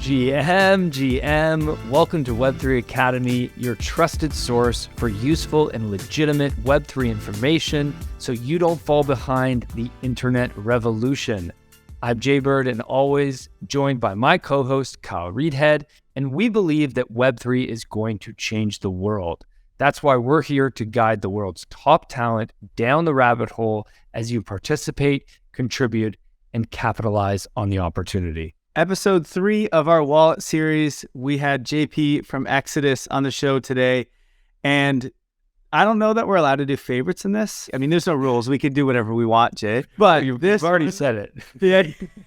GM, welcome to Web3 Academy, your trusted source for useful and legitimate Web3 information so you don't fall behind the internet revolution. I'm Jaybird and always joined by my co-host, Kyle Reedhead, and we believe that Web3 is going to change the world. That's why we're here to guide the world's top talent down the rabbit hole as you participate, contribute, and capitalize on the opportunity. Episode 3 of our wallet series, we had JP from Exodus on the show today. And I don't know that we're allowed to do favorites in this. I mean, there's no rules. We can do whatever we want, Jay. But You've already said it. Yeah,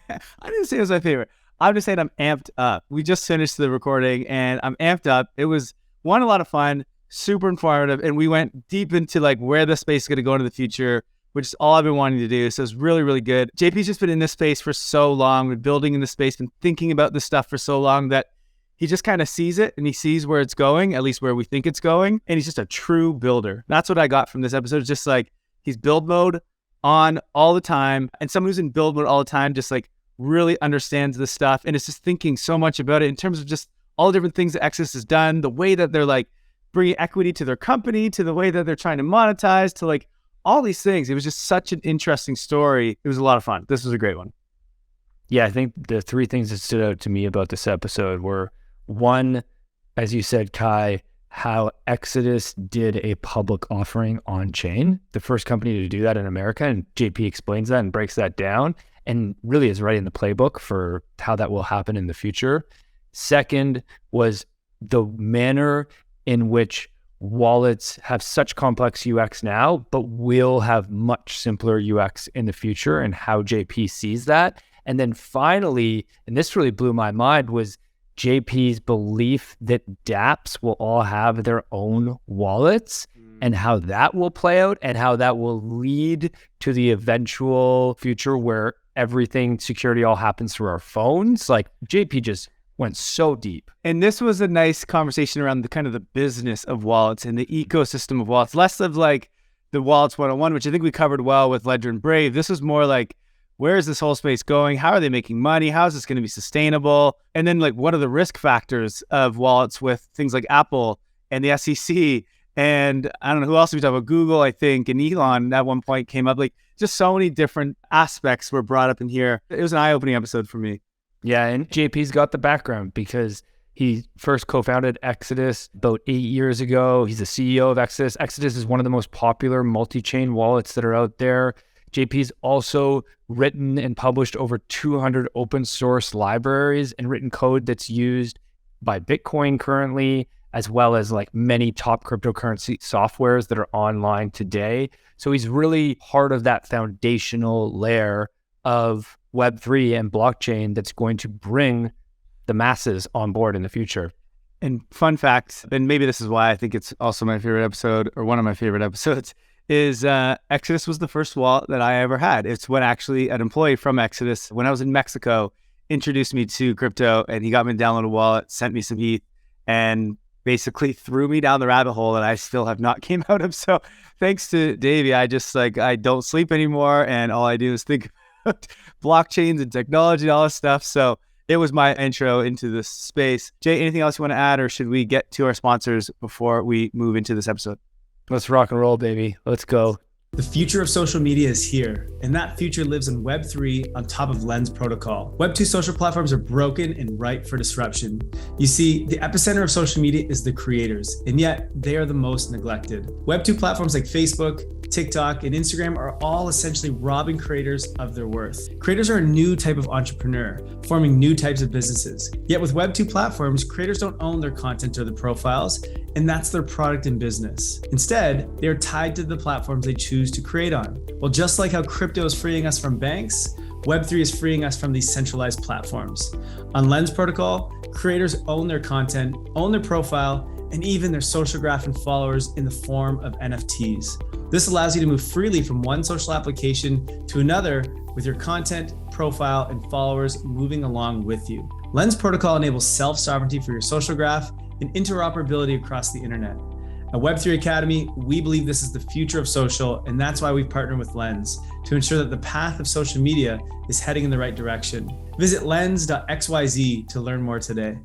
I didn't say it was my favorite. I'm just saying I'm amped up. We just finished the recording and I'm amped up. It was, a lot of fun, super informative. And we went deep into like where the space is going to go into the future, which is all I've been wanting to do. So it's really, really good. JP's just been in this space for so long, been building in this space, been thinking about this stuff for so long that he just kind of sees it and he sees where it's going, at least where we think it's going. And he's just a true builder. That's what I got from this episode. It's just like he's build mode on all the time. And someone who's in build mode all the time just like really understands this stuff. And it's just thinking so much about it in terms of just all the different things that Exodus has done, the way that they're like bringing equity to their company, to the way that they're trying to monetize, to like all these things. It was just such an interesting story. It was a lot of fun. This was a great one. Yeah, I think the three things that stood out to me about this episode were, one, as you said, Kai, how Exodus did a public offering on chain, the first company to do that in America. And JP explains that and breaks that down and really is writing the playbook for how that will happen in the future. Second was the manner in which wallets have such complex UX now, but will have much simpler UX in the future and how JP sees that. And then finally, and this really blew my mind, was JP's belief that DAPs will all have their own wallets and how that will play out and how that will lead to the eventual future where everything security all happens through our phones. Like JP just went so deep. And this was a nice conversation around the kind of the business of wallets and the ecosystem of wallets, less of like the wallets 101, which I think we covered well with Ledger and Brave. This was more like, where is this whole space going? How are they making money? How is this going to be sustainable? And then like, what are the risk factors of wallets with things like Apple and the SEC? And I don't know who else we talk about, Google, I think, and Elon at one point came up. Like just so many different aspects were brought up in here. It was an eye-opening episode for me. Yeah, and JP's got the background because he first co-founded Exodus about 8 years ago. He's the CEO of Exodus. Exodus is one of the most popular multi-chain wallets that are out there. JP's also written and published over 200 open source libraries and written code that's used by Bitcoin currently, as well as like many top cryptocurrency softwares that are online today. So he's really part of that foundational layer of Web3 and blockchain that's going to bring the masses on board in the future. And fun fact, and maybe this is why I think it's also my favorite episode or one of my favorite episodes, is Exodus was the first wallet that I ever had. It's when actually an employee from Exodus, when I was in Mexico, introduced me to crypto and he got me to download a wallet, sent me some ETH, and basically threw me down the rabbit hole that I still have not came out of. So thanks to Davey, I just like, I don't sleep anymore and all I do is think blockchains and technology and all this stuff. So it was my intro into this space. Jay, anything else you want to add, or should we get to our sponsors before we move into this episode? Let's rock and roll, baby. Let's go. The future of social media is here, and that future lives in Web3 on top of Lens protocol. Web2 social platforms are broken and ripe for disruption. You see, the epicenter of social media is the creators, and yet they are the most neglected. Web2 platforms like Facebook, TikTok, and Instagram are all essentially robbing creators of their worth. Creators are a new type of entrepreneur, forming new types of businesses. Yet with Web2 platforms, creators don't own their content or their profiles, and that's their product and business. Instead, they are tied to the platforms they choose to create on. Well, just like how crypto is freeing us from banks, Web3 is freeing us from these centralized platforms. On Lens protocol, creators own their content, own their profile, and even their social graph and followers in the form of NFTs. This allows you to move freely from one social application to another with your content, profile, and followers moving along with you. Lens protocol enables self-sovereignty for your social graph and interoperability across the internet. At Web3 Academy, we believe this is the future of social, and that's why we've partnered with Lens to ensure that the path of social media is heading in the right direction. Visit lens.xyz to learn more today.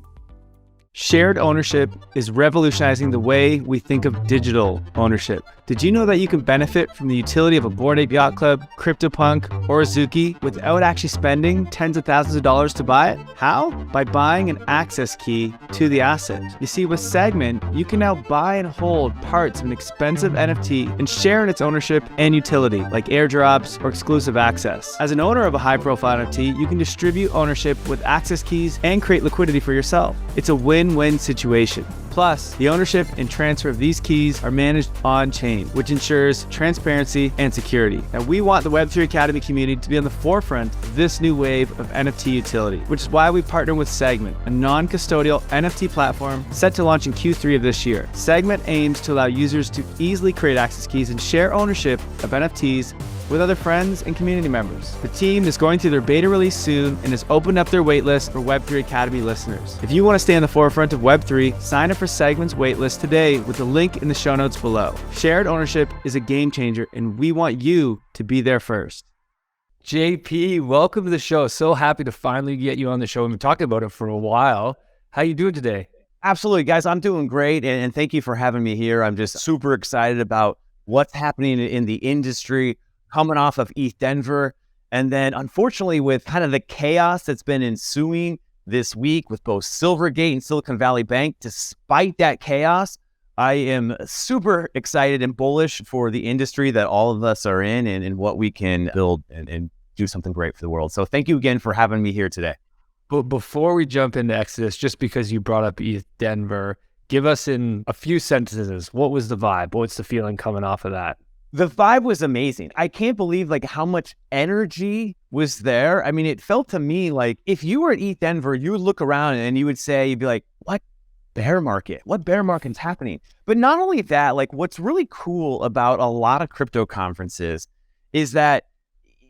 Shared ownership is revolutionizing the way we think of digital ownership. Did you know that you can benefit from the utility of a Bored Ape Yacht Club, CryptoPunk, or Azuki without actually spending tens of thousands of dollars to buy it? How? By buying an access key to the asset. You see, with Segment, you can now buy and hold parts of an expensive NFT and share in its ownership and utility, like airdrops or exclusive access. As an owner of a high-profile NFT, you can distribute ownership with access keys and create liquidity for yourself. It's a win-win situation. Plus, the ownership and transfer of these keys are managed on-chain, which ensures transparency and security. Now, we want the Web3 Academy community to be on the forefront of this new wave of NFT utility, which is why we've partnered with Segment, a non-custodial NFT platform set to launch in Q3 of this year. Segment aims to allow users to easily create access keys and share ownership of NFTs with other friends and community members. The team is going through their beta release soon and has opened up their waitlist for Web3 Academy listeners. If you want to stay on the forefront of Web3, sign up for Segment's waitlist today with the link in the show notes below. Shared ownership is a game changer, and we want you to be there first. JP, welcome to the show. So happy to finally get you on the show. We've been talking about it for a while. How you doing today? Absolutely, guys. I'm doing great, and thank you for having me here. I'm just super excited about what's happening in the industry, coming off of ETH Denver. And then unfortunately, with kind of the chaos that's been ensuing this week with both Silvergate and Silicon Valley Bank, despite that chaos, I am super excited and bullish for the industry that all of us are in and what we can build and do something great for the world. So thank you again for having me here today. But before we jump into Exodus, just because you brought up ETH Denver, give us in a few sentences, what was the vibe? What's the feeling coming off of that? The vibe was amazing. I can't believe how much energy was there. I mean, it felt to me like if you were at ETH Denver, you would look around and you'd be like, what bear market? What bear market's happening? But not only that, what's really cool about a lot of crypto conferences is that,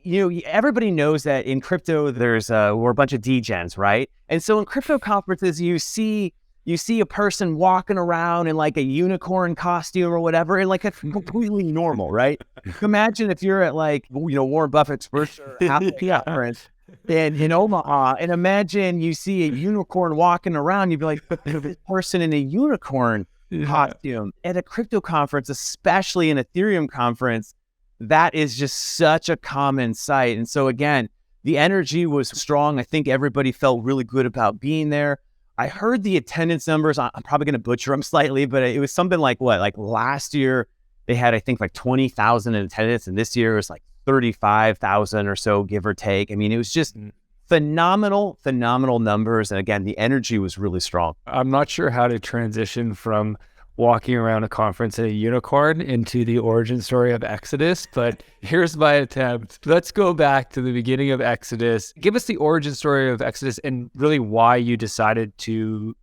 everybody knows that in crypto, we're a bunch of degens, right? And so in crypto conferences, you see a person walking around in a unicorn costume or whatever, and it's completely normal, right? Imagine if you're at Warren Buffett's first Apple conference in Omaha, and imagine you see a unicorn walking around, you'd be like, this person in a unicorn costume. At a crypto conference, especially an Ethereum conference, that is just such a common sight. And so again, the energy was strong. I think everybody felt really good about being there. I heard the attendance numbers. I'm probably going to butcher them slightly, but it was something like last year they had, I think 20,000 in attendance. And this year it was 35,000 or so, give or take. I mean, it was just phenomenal numbers. And again, the energy was really strong. I'm not sure how to transition from walking around a conference in a unicorn into the origin story of Exodus, but here's my attempt. Let's go back to the beginning of Exodus. Give us the origin story of Exodus and really why you decided to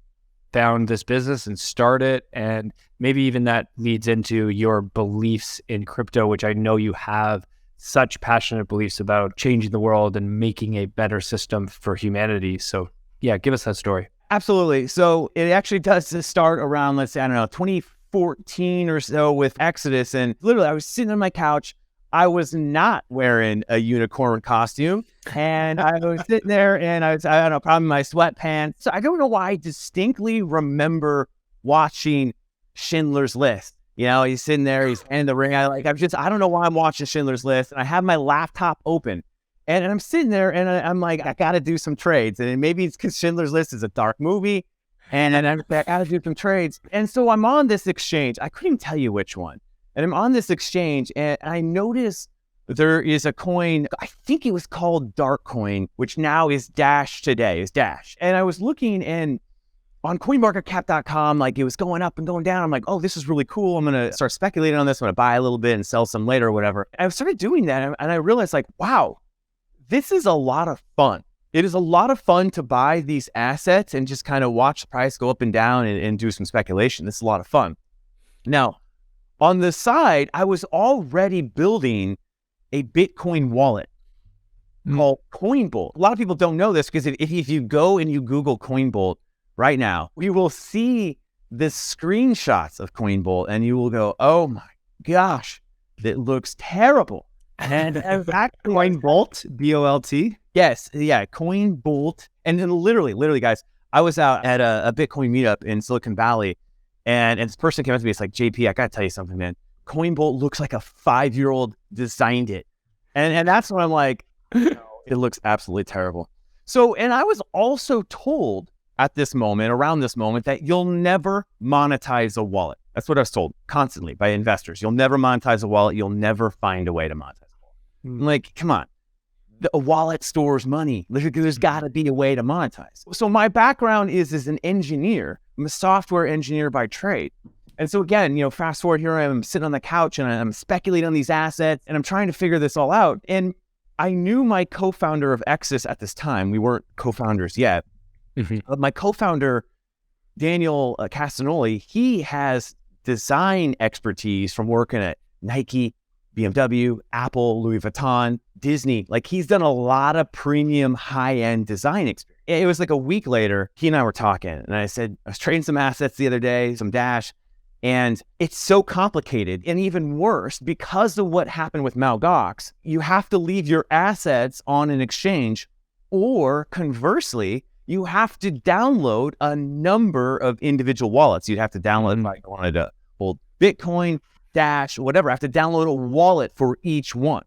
found this business and start it, and maybe even that leads into your beliefs in crypto, which I know you have such passionate beliefs about changing the world and making a better system for humanity. So yeah, give us that story. Absolutely. So it actually does start around, let's say, 2014 or so with Exodus. And literally, I was sitting on my couch. I was not wearing a unicorn costume. And I was sitting there and I don't know, probably my sweatpants. So I don't know why I distinctly remember watching Schindler's List. He's sitting there, he's in the ring. I don't know why I'm watching Schindler's List. And I have my laptop open. And I'm sitting there and I'm like, I got to do some trades. And maybe it's because Schindler's List is a dark movie. And I got to do some trades. And so I'm on this exchange. I couldn't even tell you which one. And I'm on this exchange and I notice there is a coin. I think it was called Dark Coin, which now is Dash today, is Dash. And I was looking and on coinmarketcap.com, it was going up and going down. I'm like, oh, this is really cool. I'm going to start speculating on this. I'm going to buy a little bit and sell some later or whatever. And I started doing that. And I realized wow, this is a lot of fun. It is a lot of fun to buy these assets and just kind of watch the price go up and down and do some speculation. This is a lot of fun. Now, on the side, I was already building a Bitcoin wallet called Coinbolt. A lot of people don't know this because if you go and you Google Coinbolt right now, you will see the screenshots of Coinbolt and you will go, oh my gosh, it looks terrible. And that Coinbolt, B-O-L-T? Yes, yeah, Coinbolt. And then literally, guys, I was out at a Bitcoin meetup in Silicon Valley, and this person came up to me. It's like, JP, I gotta tell you something, man. Coinbolt looks like a 5-year-old designed it, and that's when I'm like, it looks absolutely terrible. So, and I was also told around this moment, that you'll never monetize a wallet. That's what I was told constantly by investors. You'll never monetize a wallet. You'll never find a way to monetize a wallet. I'm like, come on. A wallet stores money. There's got to be a way to monetize. So my background is as an engineer. I'm a software engineer by trade. And so again, fast forward here, I'm sitting on the couch and I'm speculating on these assets and I'm trying to figure this all out. And I knew my co-founder of Exodus at this time. We weren't co-founders yet. Mm-hmm. My co-founder, Daniel Castanoli, he has design expertise from working at Nike, BMW, Apple, Louis Vuitton, Disney. Like, he's done a lot of premium high-end design experience. It was like a week later, he and I were talking, and I said, I was trading some assets the other day, some Dash, and it's so complicated. And even worse, because of what happened with Mt. Gox, you have to leave your assets on an exchange, or conversely, you have to download a number of individual wallets. You'd have to download, if I wanted to hold Bitcoin, Dash, whatever. I have to download a wallet for each one.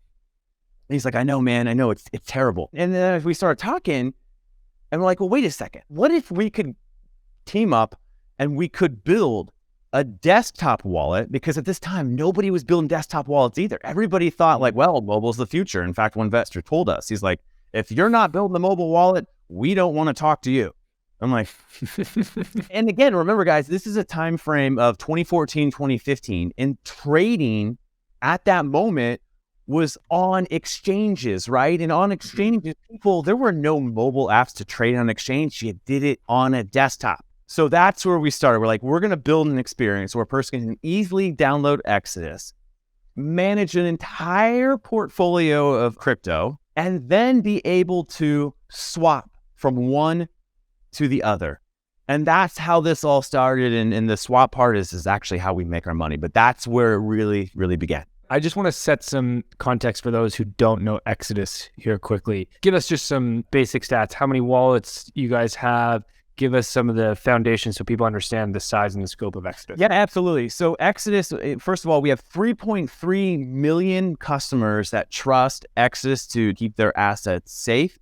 And he's like, I know, man. I know it's terrible. And then as we started talking, and we're like, well, wait a second. What if we could team up and we could build a desktop wallet? Because at this time, nobody was building desktop wallets either. Everybody thought like, well, mobile's the future. In fact, one investor told us, he's like, if you're not building a mobile wallet, we don't want to talk to you. I'm like, and again, remember guys, this is a time frame of 2014, 2015, and trading at that moment was on exchanges, right? And on exchanges, there were no mobile apps to trade on exchange. You did it on a desktop. So that's where we started. We're like, we're going to build an experience where a person can easily download Exodus, manage an entire portfolio of crypto, and then be able to swap from one to the other. And that's how this all started. And the swap part is actually how we make our money. But that's where it really, really began. I just want to set some context for those who don't know Exodus here quickly. Give us just some basic stats. How many wallets you guys have? Give us some of the foundations so people understand the size and the scope of Exodus. Yeah, absolutely. So Exodus, first of all, we have 3.3 million customers that trust Exodus to keep their assets safe.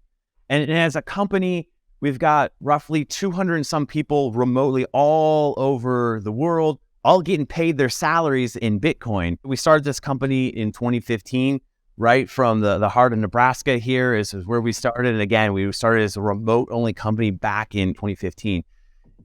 And as a company, we've got roughly 200 and some people remotely all over the world, all getting paid their salaries in Bitcoin. We started this company in 2015, right from the heart of Nebraska. Here is where we started. And again, we started as a remote-only company back in 2015.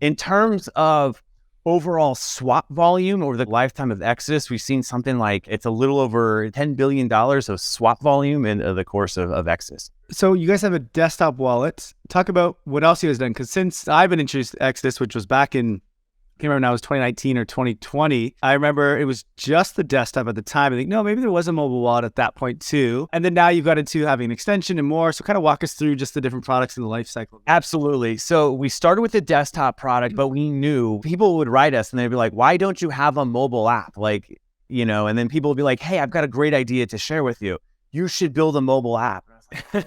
In terms of overall swap volume over the lifetime of Exodus, we've seen something like it's a little over $10 billion of swap volume in the course of Exodus. So you guys have a desktop wallet. Talk about what else you guys done. Because since I've been introduced to Exodus, which was back in, I can't remember now, it was 2019 or 2020. I remember it was just the desktop at the time. I think, no, maybe there was a mobile wallet at that point too. And then now you've got into having an extension and more. So kind of walk us through just the different products in the life cycle. Absolutely. So we started with the desktop product, but we knew people would write us and they'd be like, why don't you have a mobile app? Like, and then people would be like, hey, I've got a great idea to share with you. You should build a mobile app.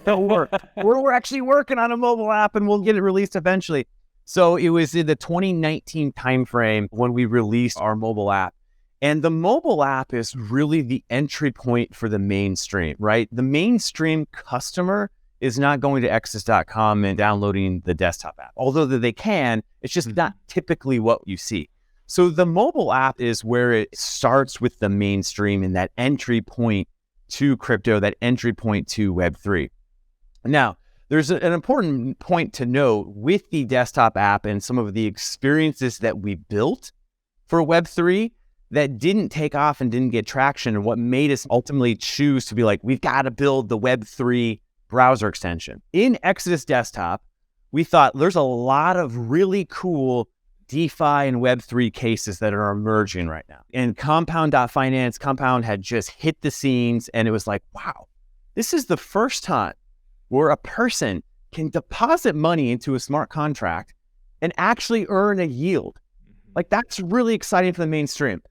We're actually working on a mobile app and we'll get it released eventually. So it was in the 2019 timeframe when we released our mobile app. And the mobile app is really the entry point for the mainstream, right? The mainstream customer is not going to exodus.com and downloading the desktop app. Although they can, it's just not typically what you see. So the mobile app is where it starts with the mainstream and that entry point to crypto, that entry point to Web3. Now, there's an important point to note with the desktop app and some of the experiences that we built for Web3 that didn't take off and didn't get traction, and what made us ultimately choose to be like, we've got to build the Web3 browser extension. In Exodus Desktop, we thought there's a lot of really cool DeFi and Web3 cases that are emerging right now. And Compound.finance, Compound had just hit the scenes, and it was like, wow, this is the first time where a person can deposit money into a smart contract and actually earn a yield. Like, that's really exciting for the mainstream.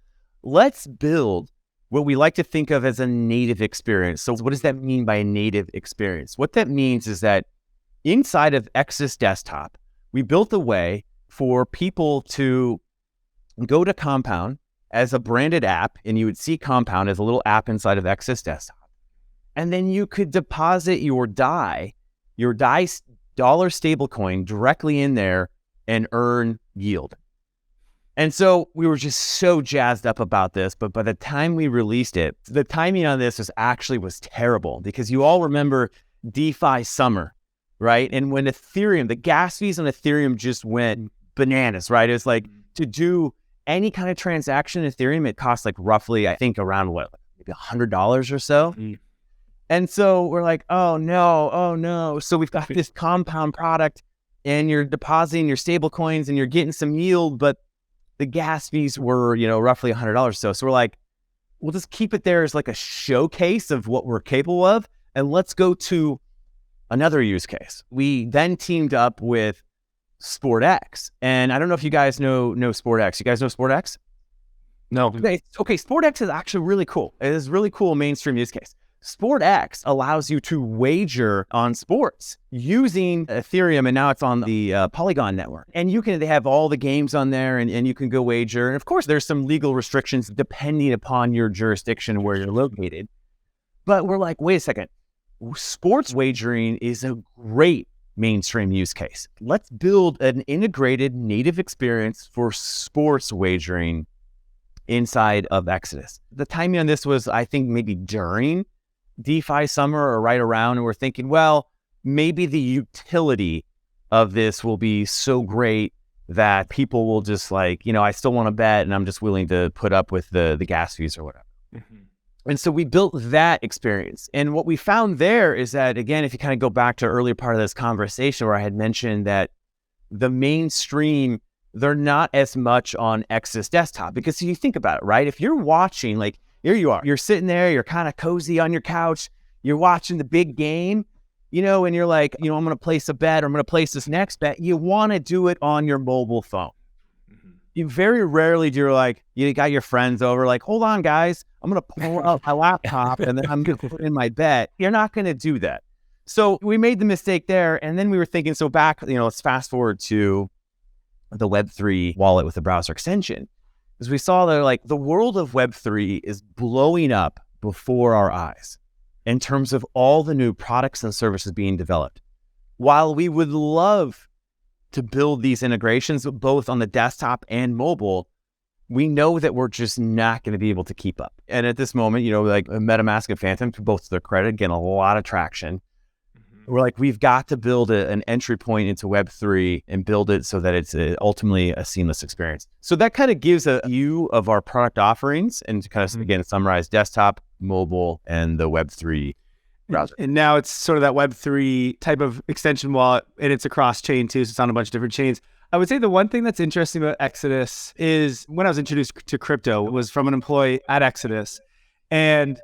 Let's build what we like to think of as a native experience. So what does that mean by a native experience? What that means is that inside of Exodus Desktop, we built a way for people to go to Compound as a branded app, and you would see Compound as a little app inside of Exodus Desktop. And then you could deposit your DAI dollar stablecoin directly in there and earn yield. And so we were just so jazzed up about this, but by the time we released it, the timing on this was terrible, because you all remember DeFi summer, right? And when Ethereum, the gas fees on Ethereum just went bananas, right? It's like, to do any kind of transaction in Ethereum, it costs like roughly, I think around maybe $100 or so. Mm-hmm. And so we're like, oh no. So we've got this Compound product, and you're depositing your stable coins and you're getting some yield, but the gas fees were, roughly $100 or so. So we're like, we'll just keep it there as like a showcase of what we're capable of, and let's go to another use case. We then teamed up with SportX, and I don't know if you guys know SportX. You guys know SportX? No. Okay, SportX is actually really cool. It is a really cool mainstream use case. SportX allows you to wager on sports using Ethereum, and now it's on the Polygon network. And they have all the games on there, and you can go wager. And of course, there's some legal restrictions depending upon your jurisdiction where you're located. But we're like, wait a second. Sports wagering is a great mainstream use case. Let's build an integrated native experience for sports wagering inside of Exodus. The timing on this was, I think, maybe during DeFi summer or right around, and we're thinking, well, maybe the utility of this will be so great that people will just like, I still want to bet, and I'm just willing to put up with the gas fees or whatever. Mm-hmm. And so we built that experience. And what we found there is that, again, if you kind of go back to an earlier part of this conversation where I had mentioned that the mainstream, they're not as much on Exodus Desktop, because if you think about it, right? If you're watching, like, here you are, you're sitting there, you're kind of cozy on your couch, you're watching the big game, and you're like, I'm going to place a bet, or I'm going to place this next bet. You want to do it on your mobile phone. Mm-hmm. You very rarely do, you got your friends over, like, hold on, guys, I'm going to pull up my laptop and then I'm going to put in my bet. You're not going to do that. So we made the mistake there. And then we were thinking, so back, let's fast forward to the Web3 wallet with the browser extension. As we saw there, like, the world of Web3 is blowing up before our eyes in terms of all the new products and services being developed. While we would love to build these integrations both on the desktop and mobile, we know that we're just not going to be able to keep up. And at this moment, like MetaMask and Phantom, to both their credit, getting a lot of traction. We're like, we've got to build an entry point into Web3 and build it so that it's ultimately a seamless experience. So that kind of gives a view of our product offerings, and to kind of, again, summarize desktop, mobile, and the Web3 browser. And now it's sort of that Web3 type of extension wallet, and it's across chain too, so it's on a bunch of different chains. I would say the one thing that's interesting about Exodus is, when I was introduced to crypto, it was from an employee at Exodus, and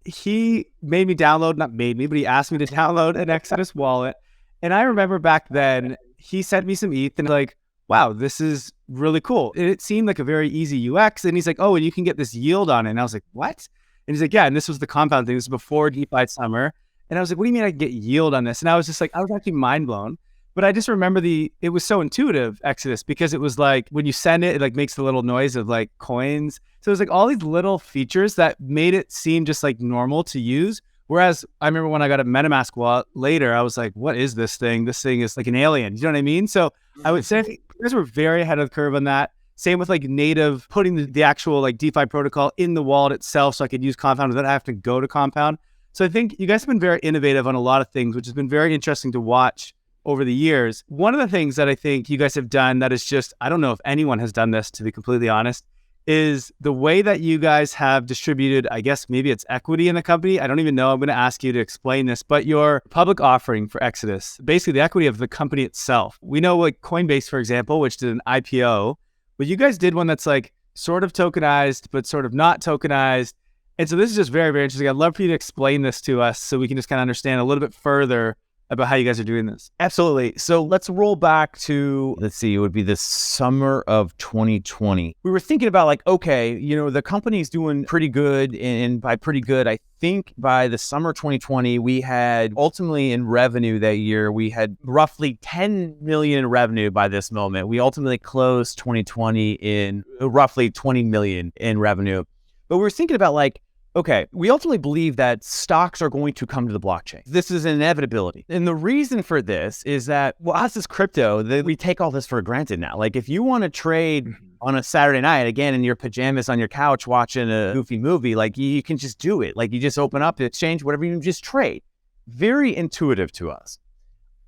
he made me download, not made me, but he asked me to download an Exodus wallet. And I remember back then, he sent me some ETH and like, wow, this is really cool. And it seemed like a very easy UX. And he's like, oh, and you can get this yield on it. And I was like, what? And he's like, yeah, and this was the Compound thing. This was before DeFi summer. And I was like, what do you mean I can get yield on this? And I was just like, I was actually mind blown. But I just remember it was so intuitive, Exodus, because it was like, when you send it, it like makes the little noise of like coins. So it was like all these little features that made it seem just like normal to use. Whereas I remember when I got a MetaMask wallet later, I was like, what is this thing? This thing is like an alien. You know what I mean? So I would say you guys were very ahead of the curve on that. Same with like native, putting the actual like DeFi protocol in the wallet itself, so I could use Compound without having to go to Compound. So I think you guys have been very innovative on a lot of things, which has been very interesting to watch over the years. One of the things that I think you guys have done that is just, I don't know if anyone has done this, to be completely honest, is the way that you guys have distributed, I guess maybe it's equity in the company. I don't even know. I'm going to ask you to explain this, but your public offering for Exodus, basically the equity of the company itself. We know like Coinbase, for example, which did an IPO, but you guys did one that's like sort of tokenized, but sort of not tokenized. And so this is just very, very interesting. I'd love for you to explain this to us so we can just kind of understand a little bit further about how you guys are doing this. Absolutely. So let's roll back to, let's see, it would be the summer of 2020. We were thinking about like, okay, the company's doing pretty good. And by pretty good, I think by the summer 2020, we had ultimately in revenue that year, we had roughly 10 million in revenue by this moment. We ultimately closed 2020 in roughly 20 million in revenue. But we were thinking about like, okay, we ultimately believe that stocks are going to come to the blockchain. This is an inevitability. And the reason for this is that, well, us as crypto, we take all this for granted now. Like if you want to trade on a Saturday night, again, in your pajamas on your couch watching a goofy movie, like you can just do it. Like you just open up the exchange, whatever, you just trade. Very intuitive to us.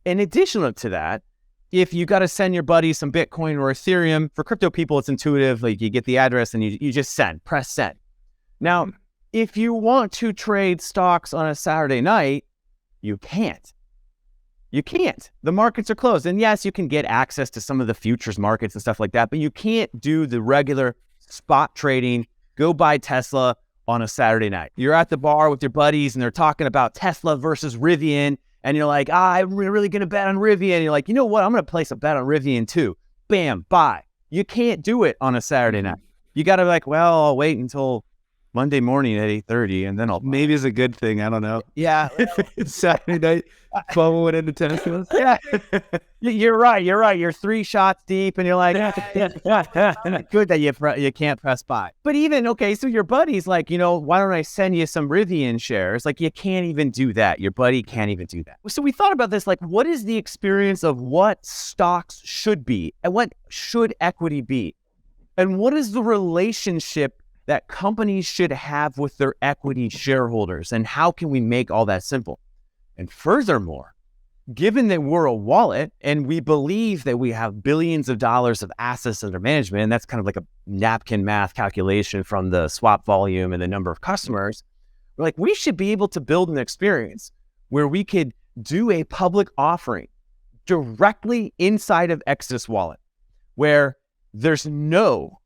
In addition to that, if you got to send your buddy some Bitcoin or Ethereum, for crypto people, it's intuitive. Like you get the address and you just press send. Now, if you want to trade stocks on a Saturday night, you can't. You can't. The markets are closed. And yes, you can get access to some of the futures markets and stuff like that, but you can't do the regular spot trading, go buy Tesla on a Saturday night. You're at the bar with your buddies and they're talking about Tesla versus Rivian. And you're like, I'm really going to bet on Rivian. And you're like, you know what? I'm going to place a bet on Rivian too. Bam, buy. You can't do it on a Saturday night. You got to be like, well, I'll wait until Monday morning at 8:30, and then Maybe it's a good thing. I don't know. Yeah. It's Saturday night, fumbling into Teslas. Yeah. You're right. You're 3 shots deep, and you're like, good that you can't press buy. But even, okay, so your buddy's like, why don't I send you some Rivian shares? Like, you can't even do that. Your buddy can't even do that. So we thought about this, like, what is the experience of what stocks should be, and what should equity be? And what is the relationship that companies should have with their equity shareholders, and how can we make all that simple? And furthermore, given that we're a wallet and we believe that we have billions of dollars of assets under management, and that's kind of like a napkin math calculation from the swap volume and the number of customers, we're like, we should be able to build an experience where we could do a public offering directly inside of Exodus Wallet, where there's no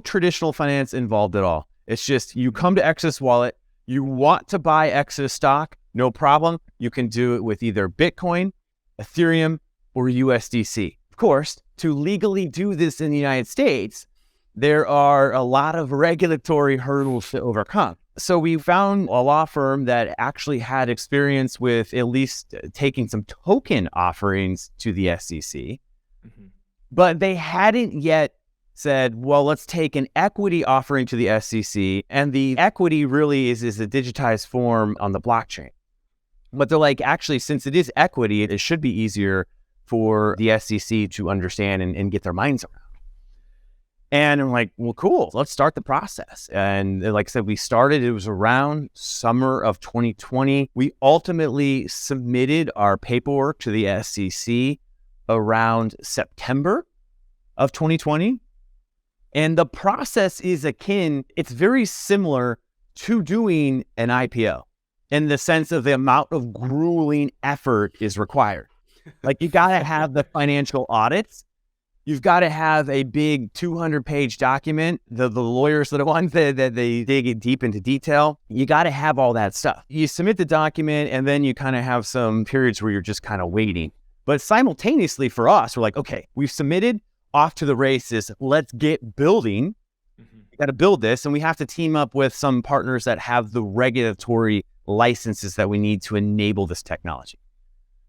traditional finance involved at all. It's just you come to Exodus Wallet, you want to buy Exodus stock, no problem. You can do it with either Bitcoin, Ethereum, or USDC. Of course, to legally do this in the United States, there are a lot of regulatory hurdles to overcome. So we found a law firm that actually had experience with at least taking some token offerings to the SEC, but they hadn't yet said, well, let's take an equity offering to the SEC. And the equity really is a digitized form on the blockchain. But they're like, actually, since it is equity, it should be easier for the SEC to understand and get their minds around. And I'm like, well, cool, let's start the process. And like I said, it was around summer of 2020. We ultimately submitted our paperwork to the SEC around September of 2020. And the process is it's very similar to doing an IPO in the sense of the amount of grueling effort is required. Like you got to have the financial audits. You've got to have a big 200-page document. The lawyers are the ones that they dig deep into detail. You got to have all that stuff. You submit the document and then you kind of have some periods where you're just kind of waiting. But simultaneously for us, we're like, okay, we've submitted, off to the races. Let's get building. We got to build this, and we have to team up with some partners that have the regulatory licenses that we need to enable this technology.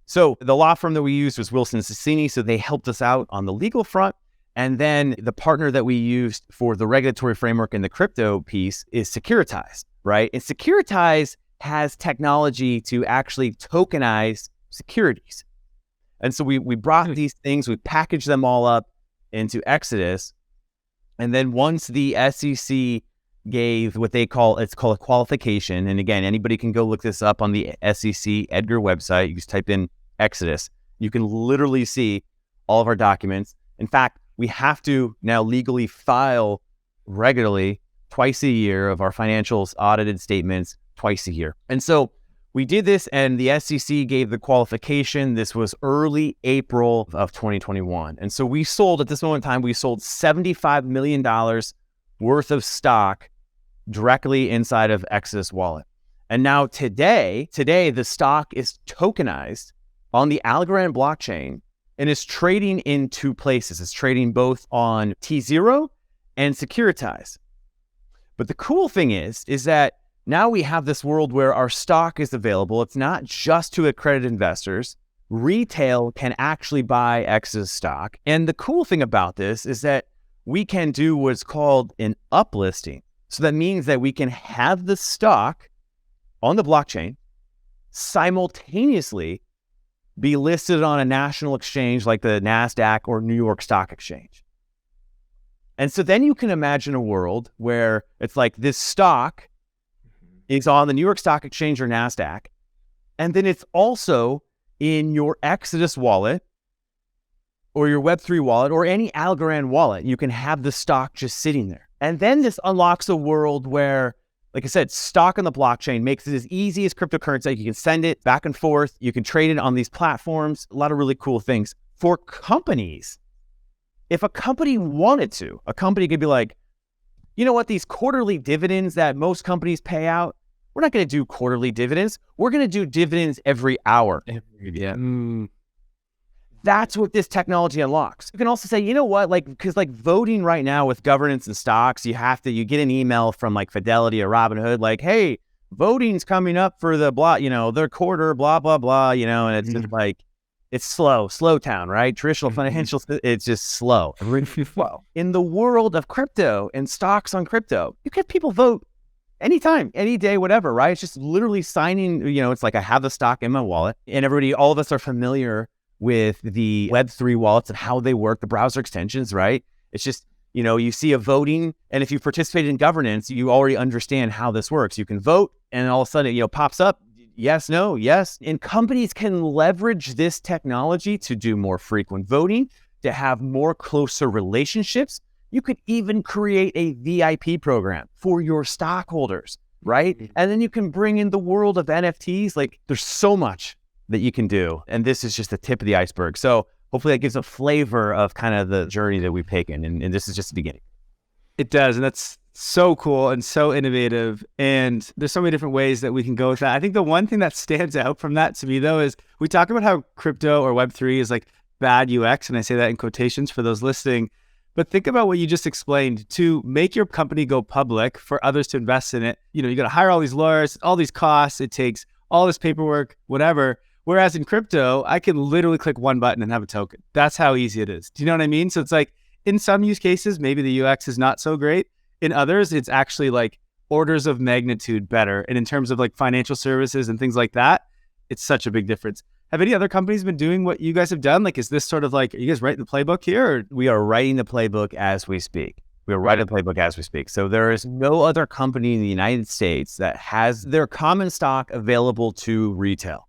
So the law firm that we used was Wilson Sonsini, so they helped us out on the legal front. And then the partner that we used for the regulatory framework and the crypto piece is Securitize, right? And Securitize has technology to actually tokenize securities. And so we brought these things, we packaged them all up into Exodus. And then once the SEC gave what it's called a qualification. And again, anybody can go look this up on the SEC Edgar website. You just type in Exodus. You can literally see all of our documents. In fact, we have to now legally file regularly twice a year of our financials, audited statements twice a year. And so we did this, and the SEC gave the qualification. This was early April of 2021. And so we sold, at this moment in time, we sold $75 million worth of stock directly inside of Exodus Wallet. And now today, the stock is tokenized on the Algorand blockchain and is trading in two places. It's trading both on T0 and Securitize. But the cool thing is that now we have this world where our stock is available. It's not just to accredited investors. Retail can actually buy X's stock. And the cool thing about this is that we can do what's called an uplisting. So that means that we can have the stock on the blockchain simultaneously be listed on a national exchange like the NASDAQ or New York Stock Exchange. And so then you can imagine a world where it's like this stock is on the New York Stock Exchange or NASDAQ, and then it's also in your Exodus wallet or your Web3 wallet or any Algorand wallet. You can have the stock just sitting there. And then this unlocks a world where, like I said, stock on the blockchain makes it as easy as cryptocurrency. You can send it back and forth. You can trade it on these platforms. A lot of really cool things. For companies, if a company wanted to, a company could be like, you know what, these quarterly dividends that most companies pay out, we're not going to do quarterly dividends. We're going to do dividends every hour. That's what this technology unlocks. You can also say, you know what, like, because like voting right now with governance and stocks, you get an email from like Fidelity or Robinhood, like, hey, voting's coming up for the blah, their quarter, blah, blah, blah, and it's just like, it's slow town, right? Traditional financial, it's just slow. In the world of crypto and stocks on crypto, you get people vote anytime, any day, whatever, right? It's just literally signing, it's like I have the stock in my wallet, and all of us are familiar with the Web3 wallets and how they work, the browser extensions, right? It's just, you see a voting, and if you participated in governance, you already understand how this works. You can vote, and all of a sudden, it pops up, yes, no, yes. And companies can leverage this technology to do more frequent voting, to have more closer relationships. You could even create a VIP program for your stockholders, right? And then you can bring in the world of NFTs. Like, there's so much that you can do. And this is just the tip of the iceberg. So hopefully that gives a flavor of kind of the journey that we've taken. And this is just the beginning. It does. And that's so cool and so innovative. And there's so many different ways that we can go with that. I think the one thing that stands out from that to me, though, is we talk about how crypto or Web3 is like bad UX. And I say that in quotations for those listening. But think about what you just explained. To make your company go public, for others to invest in it, you got to hire all these lawyers, all these costs. It takes all this paperwork, whatever. Whereas in crypto, I can literally click one button and have a token. That's how easy it is. Do you know what I mean? So it's like, in some use cases, maybe the UX is not so great. In others, it's actually like orders of magnitude better. And in terms of like financial services and things like that, it's such a big difference. Have any other companies been doing what you guys have done? Like, is this sort of like, are you guys writing the playbook here? Or? We are writing the playbook as we speak. So there is no other company in the United States that has their common stock available to retail.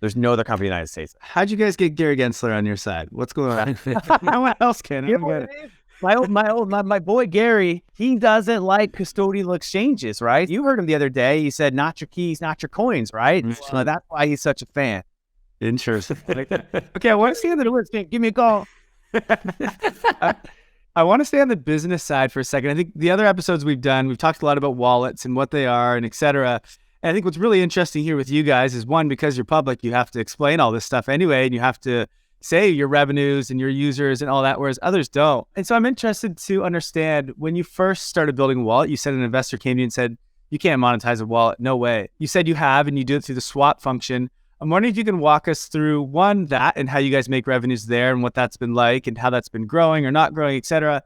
There's no other company in the United States. How'd you guys get Gary Gensler on your side? What's going on? No one else can. My boy Gary, he doesn't like custodial exchanges, right? You heard him the other day. He said, not your keys, not your coins, right? So that's why he's such a fan. Interesting. Okay, I want to stay on the Give me a call. I want to stay on the business side for a second. I think the other episodes we've done, we've talked a lot about wallets and what they are and et cetera. And I think what's really interesting here with you guys is, one, because you're public, you have to explain all this stuff anyway, and you have to say your revenues and your users and all that, whereas others don't. And so I'm interested to understand, when you first started building a wallet, you said an investor came to you and said, you can't monetize a wallet. No way. You said you have, and you do it through the swap function. I'm wondering if you can walk us through, one, that and how you guys make revenues there and what that's been like and how that's been growing or not growing, et cetera.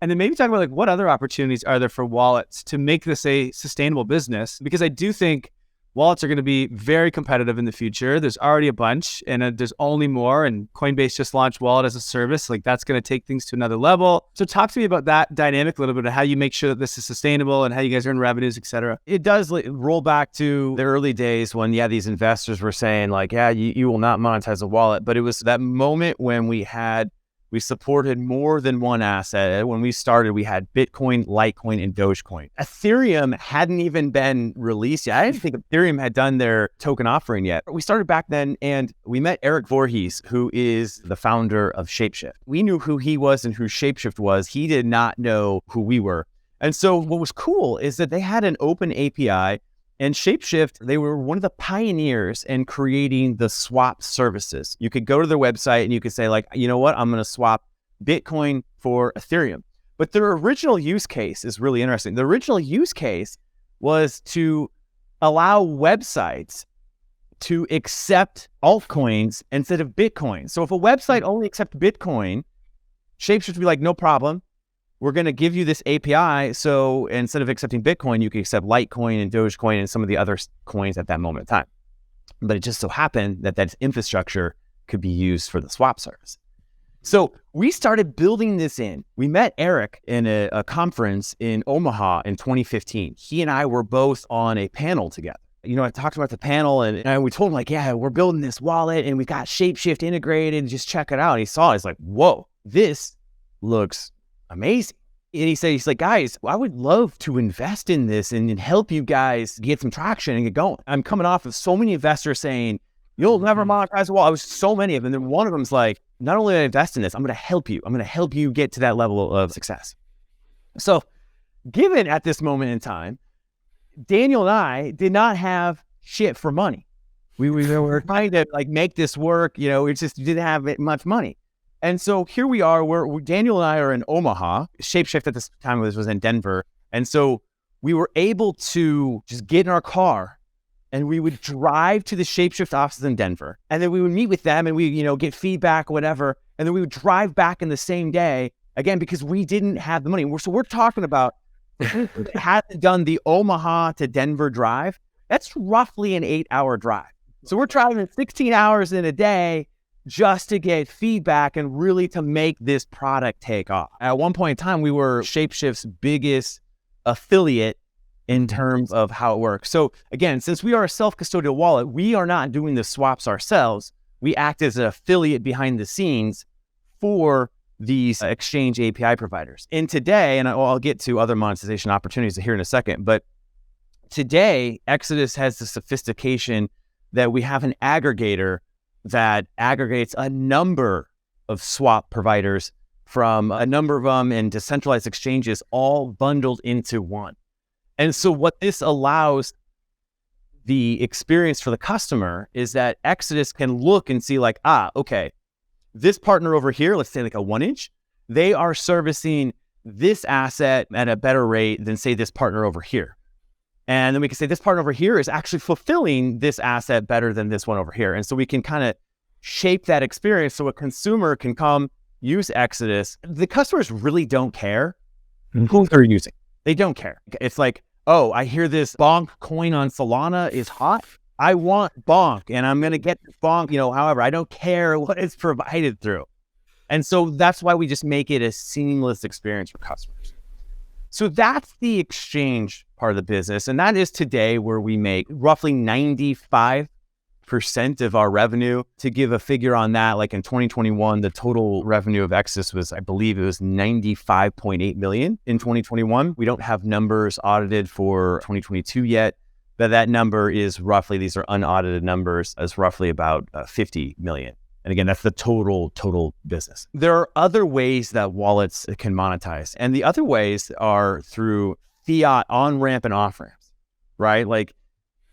And then maybe talk about like what other opportunities are there for wallets to make this a sustainable business? Because I do think wallets are going to be very competitive in the future. There's already a bunch, and there's only more. And Coinbase just launched wallet as a service. Like, that's going to take things to another level. So talk to me about that dynamic a little bit, of how you make sure that this is sustainable and how you guys earn revenues, et cetera. It does roll back to the early days when, these investors were saying like, you will not monetize a wallet. But it was that moment when we supported more than one asset. When we started, we had Bitcoin, Litecoin, and Dogecoin. Ethereum hadn't even been released yet. I didn't think Ethereum had done their token offering yet. We started back then, and we met Eric Voorhees, who is the founder of Shapeshift. We knew who he was and who Shapeshift was. He did not know who we were. And so what was cool is that they had an open API And Shapeshift, they were one of the pioneers in creating the swap services. You could go to their website and you could say like, you know what, I'm going to swap Bitcoin for Ethereum. But their original use case is really interesting. The original use case was to allow websites to accept altcoins instead of Bitcoin. So if a website only accepts Bitcoin, Shapeshift would be like, no problem. We're going to give you this API. So instead of accepting Bitcoin, you can accept Litecoin and Dogecoin and some of the other coins at that moment in time. But it just so happened that that infrastructure could be used for the swap service. So we started building this in. We met Eric in a conference in Omaha in 2015. He and I were both on a panel together. You know, I talked about the panel and we told him like, yeah, we're building this wallet and we got Shapeshift integrated. Just check it out. And he saw it. He's like, whoa, this looks amazing. And he's like, guys, I would love to invest in this and help you guys get some traction and get going. I'm coming off of so many investors saying, you'll never monetize a wallet. I was so many of them. And then one of them's like, not only do I invest in this, I'm going to help you. I'm going to help you get to that level of success. So given at this moment in time, Daniel and I did not have shit for money. We were trying to like make this work. You know, we just didn't have much money. And so here we are, Daniel and I are in Omaha. Shapeshift at this time was in Denver. And so we were able to just get in our car and we would drive to the Shapeshift offices in Denver. And then we would meet with them and we, you know, get feedback or whatever. And then we would drive back in the same day, again, because we didn't have the money. So we're talking about, hadn't done the Omaha to Denver drive. That's roughly an 8-hour drive. So we're driving 16 hours in a day just to get feedback and really to make this product take off. At one point in time, we were Shapeshift's biggest affiliate in terms of how it works. So again, since we are a self-custodial wallet, we are not doing the swaps ourselves. We act as an affiliate behind the scenes for these exchange API providers. And today, and I'll get to other monetization opportunities here in a second, but today, Exodus has the sophistication that we have an aggregator that aggregates a number of swap providers from a number of them and decentralized exchanges all bundled into one. And so what this allows the experience for the customer is that Exodus can look and see like, okay, this partner over here, let's say like a 1inch, they are servicing this asset at a better rate than say this partner over here. And then we can say this partner over here is actually fulfilling this asset better than this one over here. And so we can kind of shape that experience so a consumer can come use Exodus. The customers really don't care who they're using. They don't care. It's like, oh, I hear this Bonk coin on Solana is hot. I want Bonk and I'm going to get this Bonk, you know, however, I don't care what it's provided through. And so that's why we just make it a seamless experience for customers. So that's the exchange part of the business. And that is today where we make roughly 95% of our revenue. To give a figure on that, like in 2021, the total revenue of Exodus was, I believe it was 95.8 million in 2021. We don't have numbers audited for 2022 yet, but that number is roughly, these are unaudited numbers, as roughly about 50 million. And again, that's the total business. There are other ways that wallets can monetize. And the other ways are through fiat on-ramp and off-ramps, right? Like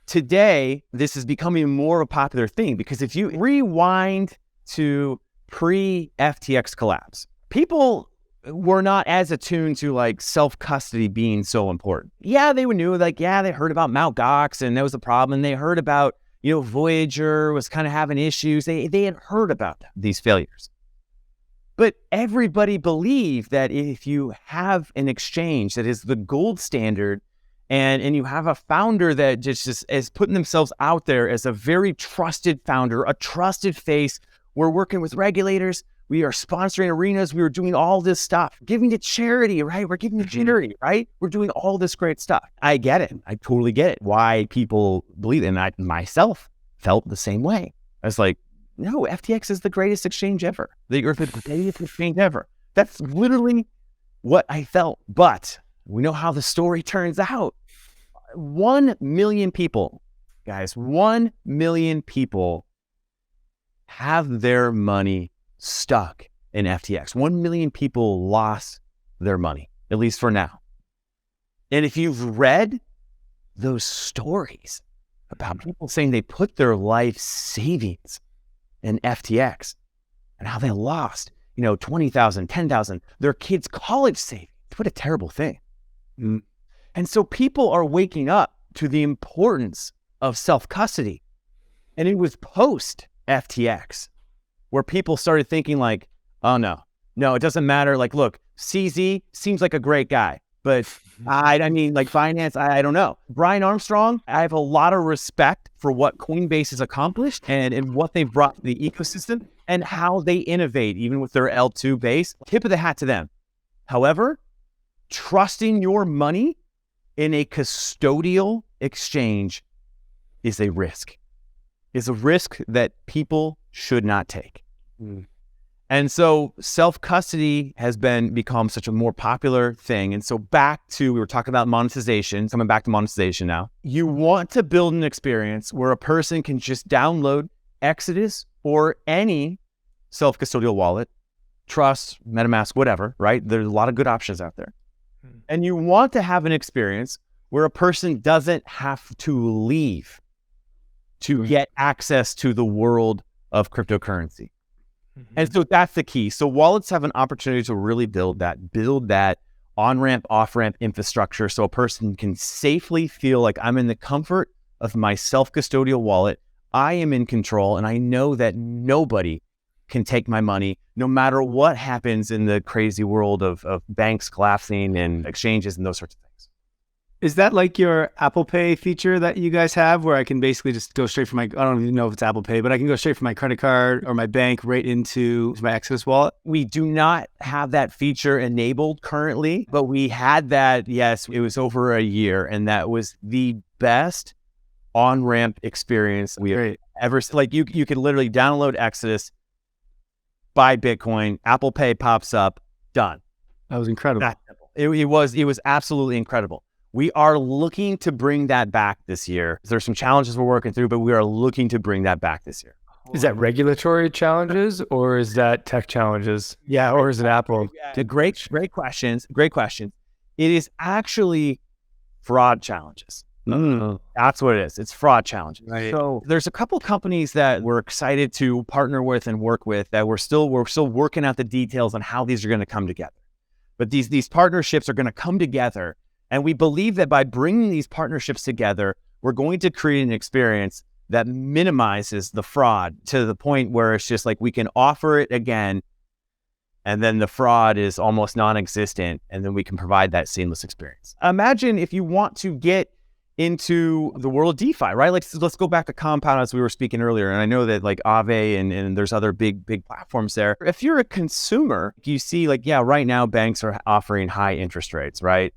today, this is becoming more of a popular thing because if you rewind to pre-FTX collapse, people were not as attuned to like self-custody being so important. Yeah, they knew like, yeah, they heard about Mt. Gox and that was a problem. And they heard about, you know, Voyager was kind of having issues. They had heard about these failures. But everybody believed that if you have an exchange that is the gold standard and you have a founder that just is putting themselves out there as a very trusted founder, a trusted face, we're working with regulators, we are sponsoring arenas, we are doing all this stuff, giving to charity, right? We're giving to charity, right? We're doing all this great stuff. I get it. I totally get it. Why people believe it. And I myself felt the same way. I was like, no, FTX is the greatest exchange ever. The greatest exchange ever. That's literally what I felt. But we know how the story turns out. 1 million people, guys, 1 million people have their money stuck in FTX. 1 million people lost their money, at least for now. And if you've read those stories about people saying they put their life savings in FTX and how they lost, 20,000, 10,000, their kids' college savings. What a terrible thing. Mm. And so people are waking up to the importance of self-custody. And it was post FTX where people started thinking like, oh no, it doesn't matter. Like, look, CZ seems like a great guy, but I mean, like finance, I don't know. Brian Armstrong, I have a lot of respect for what Coinbase has accomplished and what they've brought to the ecosystem and how they innovate, even with their L2 base. Tip of the hat to them. However, trusting your money in a custodial exchange is a risk. It's a risk that people should not take. Mm. And so self-custody has become such a more popular thing. And so we were talking about monetization, coming back to monetization now. You want to build an experience where a person can just download Exodus or any self-custodial wallet, Trust, MetaMask, whatever, right? There's a lot of good options out there. And you want to have an experience where a person doesn't have to leave to get access to the world of cryptocurrency. And so that's the key. So wallets have an opportunity to really build that on-ramp, off-ramp infrastructure so a person can safely feel like I'm in the comfort of my self-custodial wallet. I am in control and I know that nobody can take my money no matter what happens in the crazy world of banks collapsing and exchanges and those sorts of things. Is that like your Apple Pay feature that you guys have where I can basically just go straight from I don't even know if it's Apple Pay, but I can go straight from my credit card or my bank right into my Exodus wallet? We do not have that feature enabled currently, but we had that, yes, it was over a year, and that was the best on-ramp experience we have ever seen. Like you could literally download Exodus, buy Bitcoin, Apple Pay pops up, done. That was incredible. That simple. It was absolutely incredible. We are looking to bring that back this year. There's some challenges we're working through, but we are looking to bring that back this year. Is that regulatory challenges or is that tech challenges? Yeah, or is it Apple? Great questions. Great questions. It is actually fraud challenges. That's what it is. It's fraud challenges. Right. So there's a couple companies that we're excited to partner with and work with that we're still working out the details on how these are going to come together. But these partnerships are going to come together. And we believe that by bringing these partnerships together, we're going to create an experience that minimizes the fraud to the point where it's just like we can offer it again, and then the fraud is almost non-existent, and then we can provide that seamless experience. Imagine if you want to get into the world of DeFi, right? Like, let's go back to Compound as we were speaking earlier. And I know that like Aave and there's other big platforms there. If you're a consumer, you see like, yeah, right now banks are offering high interest rates, right?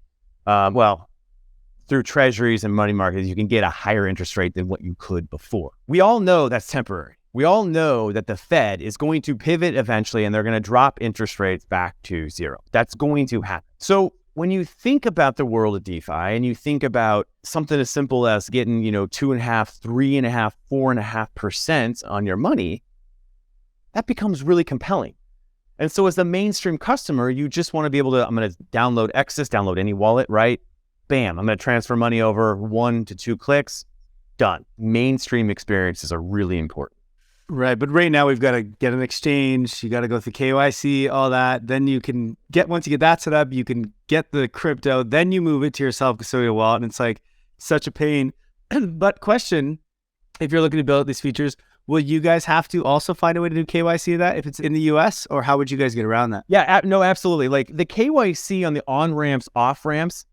Through treasuries and money markets, you can get a higher interest rate than what you could before. We all know that's temporary. We all know that the Fed is going to pivot eventually and they're going to drop interest rates back to zero. That's going to happen. So when you think about the world of DeFi and you think about something as simple as getting, 2.5%, 3.5%, 4.5% on your money, that becomes really compelling. And so as a mainstream customer, you just want to be able to, I'm going to download Exodus, download any wallet, right? Bam, I'm going to transfer money over 1 to 2 clicks, done. Mainstream experiences are really important. Right. But right now we've got to get an exchange. You got to go through KYC, all that. Then you can once you get that set up, you can get the crypto. Then you move it to your self-custodial wallet. And it's like such a pain. But question, if you're looking to build these features, will you guys have to also find a way to do KYC of that if it's in the US, or how would you guys get around that? Yeah, no, absolutely. Like the KYC on the on-ramps, off-ramps,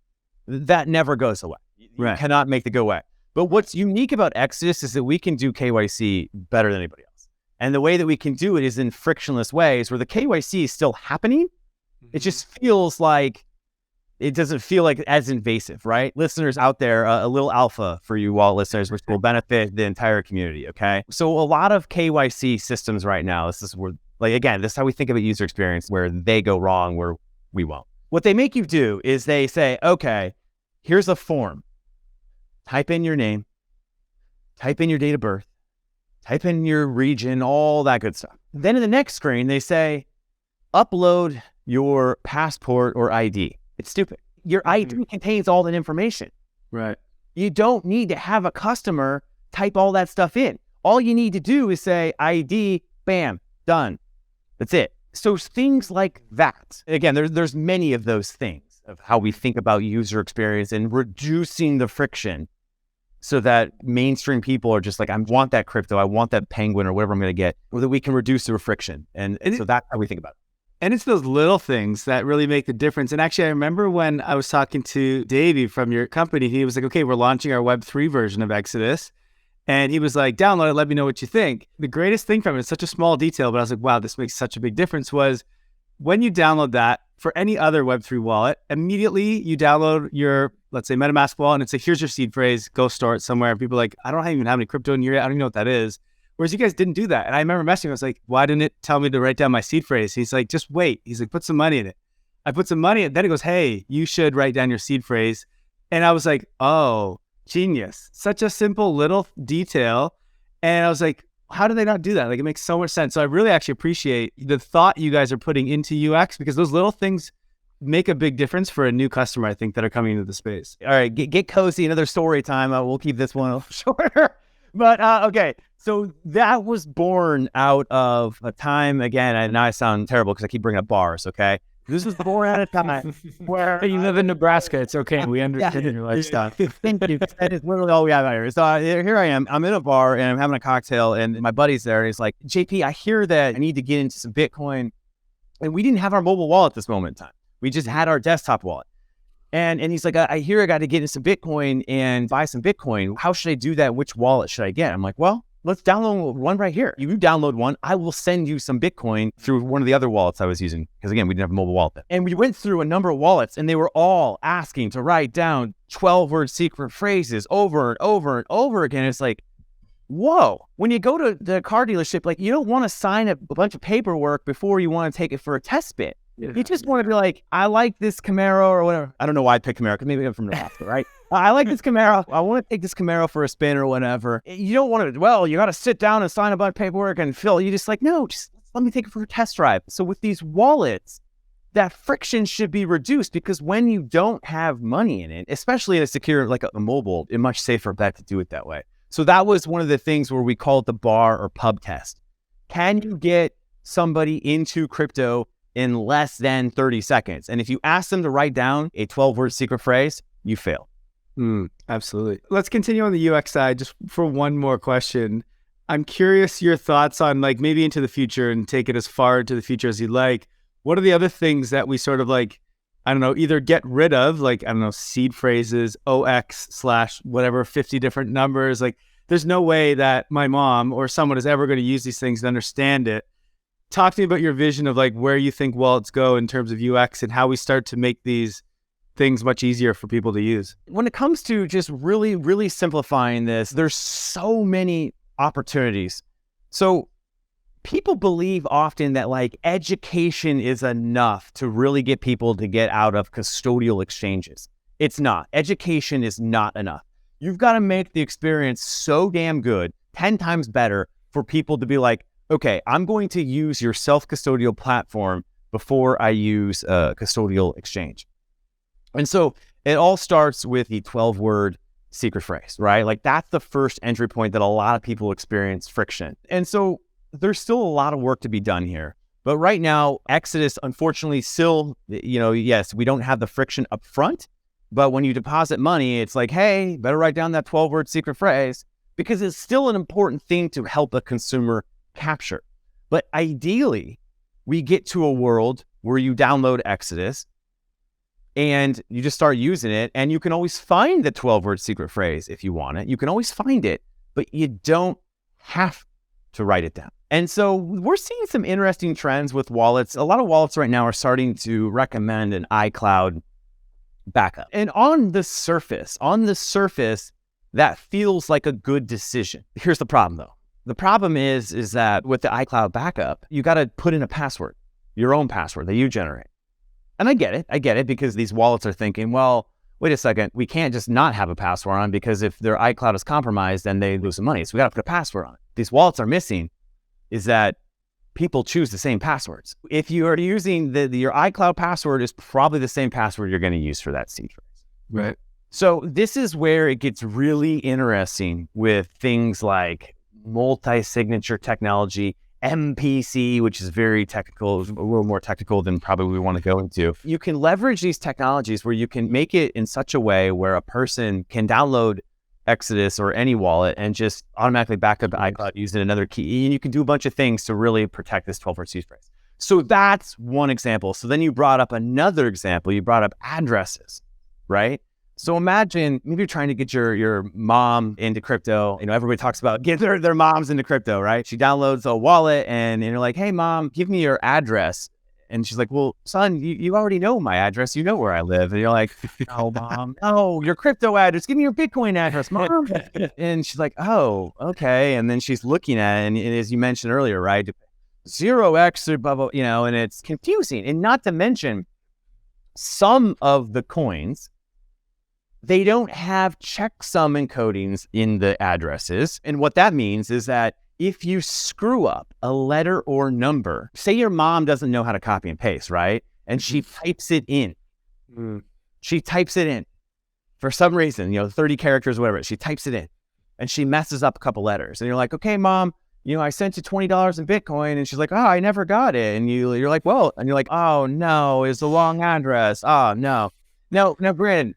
that never goes away. You cannot make it go away. But what's unique about Exodus is that we can do KYC better than anybody else. And the way that we can do it is in frictionless ways where the KYC is still happening. It just feels like, it doesn't feel like as invasive, right? Listeners out there, a little alpha for you all listeners, which will benefit the entire community, okay? So a lot of KYC systems right now, this is where, like, again, this is how we think about user experience, where they go wrong, where we won't. What they make you do is they say, okay, here's a form. Type in your name, type in your date of birth, type in your region, all that good stuff. Then in the next screen, they say, upload your passport or ID. It's stupid. Your ID contains all that information. Right. You don't need to have a customer type all that stuff in. All you need to do is say ID, bam, done. That's it. So things like that. Again, there's many of those things of how we think about user experience and reducing the friction so that mainstream people are just like, I want that crypto, I want that penguin or whatever I'm going to get, or that we can reduce the friction. And so that's how we think about it. And it's those little things that really make the difference. And actually, I remember when I was talking to Davey from your company, he was like, okay, we're launching our Web3 version of Exodus. And he was like, download it, let me know what you think. The greatest thing from it, it's such a small detail, but I was like, wow, this makes such a big difference, was when you download that for any other Web3 wallet, immediately you download your, let's say, MetaMask wallet, and it's like, here's your seed phrase, go store it somewhere. And people are like, I don't even have any crypto in here, I don't even know what that is. Whereas you guys didn't do that. And I remember messaging him, I was like, why didn't it tell me to write down my seed phrase? He's like, just wait. He's like, put some money in it. I put some money in it. Then he goes, hey, you should write down your seed phrase. And I was like, oh, genius. Such a simple little detail. And I was like, how do they not do that? Like, it makes so much sense. So I really actually appreciate the thought you guys are putting into UX, because those little things make a big difference for a new customer, I think, that are coming into the space. All right, get cozy. Another story time. We'll keep this one shorter. But okay, so that was born out of a time, again, and now I sound terrible because I keep bringing up bars, okay? This was born at a time where... Hey, you live in Nebraska. It's okay. We understand your lifestyle. Thank you. That is literally all we have out here. So here I am. I'm in a bar and I'm having a cocktail and my buddy's there. And he's like, JP, I hear that I need to get into some Bitcoin. And we didn't have our mobile wallet at this moment in time. We just had our desktop wallet. And he's like, I hear I got to get into some Bitcoin and buy some Bitcoin. How should I do that? Which wallet should I get? I'm like, well, let's download one right here. You download one, I will send you some Bitcoin through one of the other wallets I was using. Because again, we didn't have a mobile wallet then. And we went through a number of wallets and they were all asking to write down 12-word secret phrases over and over and over again. It's like, whoa. When you go to the car dealership, like, you don't want to sign a bunch of paperwork before you want to take it for a test bit. Yeah. You just want to be like, I like this Camaro or whatever. I don't know why I picked Camaro, because maybe I'm from Nebraska, right? I like this Camaro. I want to take this Camaro for a spin or whatever. You don't want to, well, you got to sit down and sign a bunch of paperwork and fill. You just like, no, just let me take it for a test drive. So with these wallets, that friction should be reduced, because when you don't have money in it, especially in a secure, like a mobile, it's much safer bet to do it that way. So that was one of the things where we call it the bar or pub test. Can you get somebody into crypto in less than 30 seconds? And if you ask them to write down a 12-word secret phrase, you fail. Absolutely. Let's continue on the UX side just for one more question. I'm curious your thoughts on, like, maybe into the future, and take it as far into the future as you'd like. What are the other things that we sort of, like, I don't know, either get rid of, like, I don't know, seed phrases, OX / whatever, 50 different numbers. Like, there's no way that my mom or someone is ever going to use these things and understand it. Talk to me about your vision of, like, where you think wallets go in terms of UX and how we start to make these things much easier for people to use. When it comes to just really, really simplifying this, there's so many opportunities. So people believe often that, like, education is enough to really get people to get out of custodial exchanges. It's not. Education is not enough. You've got to make the experience so damn good, 10 times better, for people to be like, okay, I'm going to use your self-custodial platform before I use a custodial exchange. And so it all starts with the 12-word secret phrase, right? Like, that's the first entry point that a lot of people experience friction. And so there's still a lot of work to be done here. But right now, Exodus, unfortunately, still, yes, we don't have the friction up front. But when you deposit money, it's like, hey, better write down that 12-word secret phrase, because it's still an important thing to help a consumer capture. But ideally, we get to a world where you download Exodus and you just start using it, and you can always find the 12-word secret phrase if you want it. You can always find it, but you don't have to write it down. And so we're seeing some interesting trends with wallets. A lot of wallets right now are starting to recommend an iCloud backup. And on the surface, that feels like a good decision. Here's the problem, though. The problem is that with the iCloud backup, you got to put in a password, your own password that you generate. And I get it, because these wallets are thinking, well, wait a second, we can't just not have a password on, because if their iCloud is compromised, then they lose some money. So we got to put a password on it. These wallets are missing is that people choose the same passwords. If you are using your iCloud password is probably the same password you're going to use for that seed phrase. Right. So this is where it gets really interesting with things like multi-signature technology, MPC, which is very technical, a little more technical than probably we want to go into. You can leverage these technologies where you can make it in such a way where a person can download Exodus or any wallet and just automatically back up to iCloud using another key. And you can do a bunch of things to really protect this 12-word seed phrase. So that's one example. So then you brought up another example. You brought up addresses, right? So imagine maybe you're trying to get your mom into crypto. Everybody talks about get their moms into crypto, right? She downloads a wallet and you're like, hey, mom, give me your address. And she's like, well, son, you already know my address. You know where I live. And you're like, no, mom, no, your crypto address. Give me your Bitcoin address, mom. And she's like, oh, okay. And then she's looking at it. And as you mentioned earlier, right? 0x or blah, blah, and it's confusing. And not to mention some of the coins, they don't have checksum encodings in the addresses. And what that means is that if you screw up a letter or number, say your mom doesn't know how to copy and paste, right? And she types it in. She types it in for some reason, 30 characters, whatever. She types it in and she messes up a couple letters. And you're like, okay, mom, I sent you $20 in Bitcoin. And she's like, oh, I never got it. And you're like, well, and you're like, oh no, it's the wrong address. Oh no. Now, granted,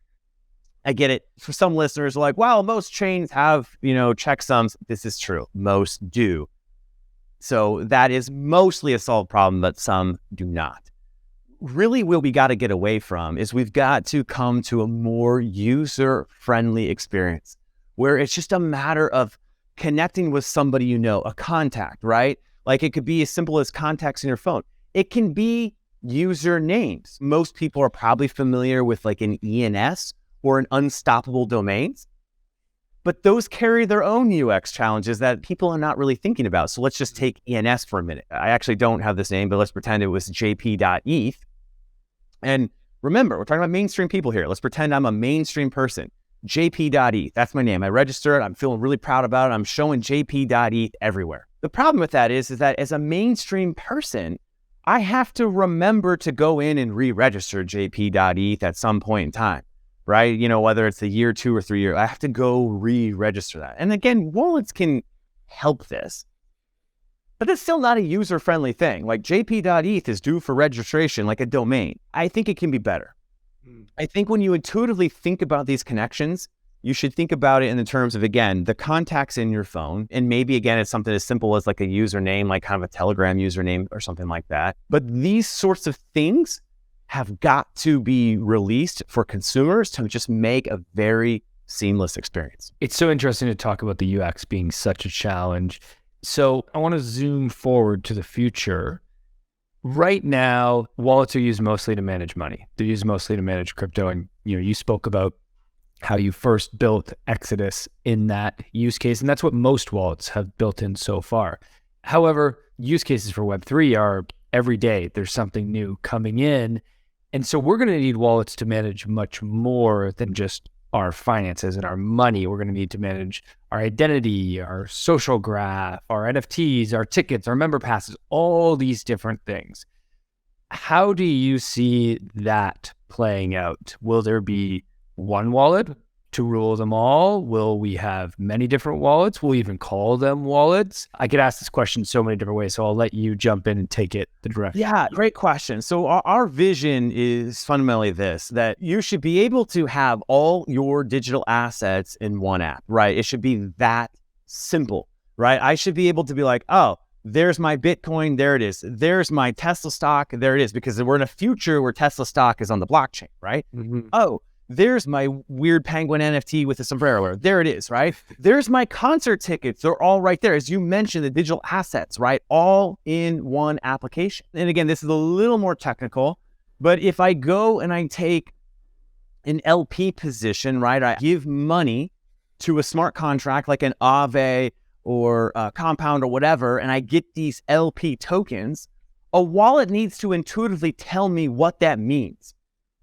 I get it. For some listeners, like, well, most chains have, checksums. This is true. Most do. So that is mostly a solved problem, but some do not. Really, what we got to get away from is we've got to come to a more user-friendly experience where it's just a matter of connecting with somebody, a contact, right? Like it could be as simple as contacts in your phone. It can be usernames. Most people are probably familiar with like an ENS or an unstoppable domains, but those carry their own UX challenges that people are not really thinking about. So let's just take ENS for a minute. I actually don't have this name, but let's pretend it was jp.eth. And remember, we're talking about mainstream people here. Let's pretend I'm a mainstream person. jp.eth, that's my name. I registered, I'm feeling really proud about it. I'm showing jp.eth everywhere. The problem with that is that as a mainstream person, I have to remember to go in and re-register jp.eth at some point in time. Right? Whether it's a year, 2 or 3 years, I have to go re-register that. And again, wallets can help this, but it's still not a user-friendly thing. Like jp.eth is due for registration like a domain. I think it can be better. I think when you intuitively think about these connections, you should think about it in the terms of, again, the contacts in your phone. And maybe, again, it's something as simple as like a username, like kind of a Telegram username or something like that. But these sorts of things have got to be released for consumers to just make a very seamless experience. It's so interesting to talk about the UX being such a challenge. So I want to zoom forward to the future. Right now, wallets are used mostly to manage money. They're used mostly to manage crypto. And you spoke about how you first built Exodus in that use case. And that's what most wallets have built in so far. However, use cases for Web3 are every day. There's something new coming in. And so we're going to need wallets to manage much more than just our finances and our money. We're going to need to manage our identity, our social graph, our NFTs, our tickets, our member passes, all these different things. How do you see that playing out? Will there be one wallet to rule them all? Will we have many different wallets? Will we even call them wallets? I could ask this question so many different ways, so I'll let you jump in and take it the direction. Yeah, great question. So our vision is fundamentally this, that you should be able to have all your digital assets in one app, right? It should be that simple, right? I should be able to be like, oh, there's my Bitcoin, there it is. There's my Tesla stock, there it is, because we're in a future where Tesla stock is on the blockchain, right? Mm-hmm. Oh, there's my weird penguin NFT with a sombrero. There it is, right? There's my concert tickets. They're all right there. As you mentioned, the digital assets, right? All in one application. And again, this is a little more technical, but if I go and I take an LP position, right? I give money to a smart contract like an Aave or a Compound or whatever, and I get these LP tokens, a wallet needs to intuitively tell me what that means.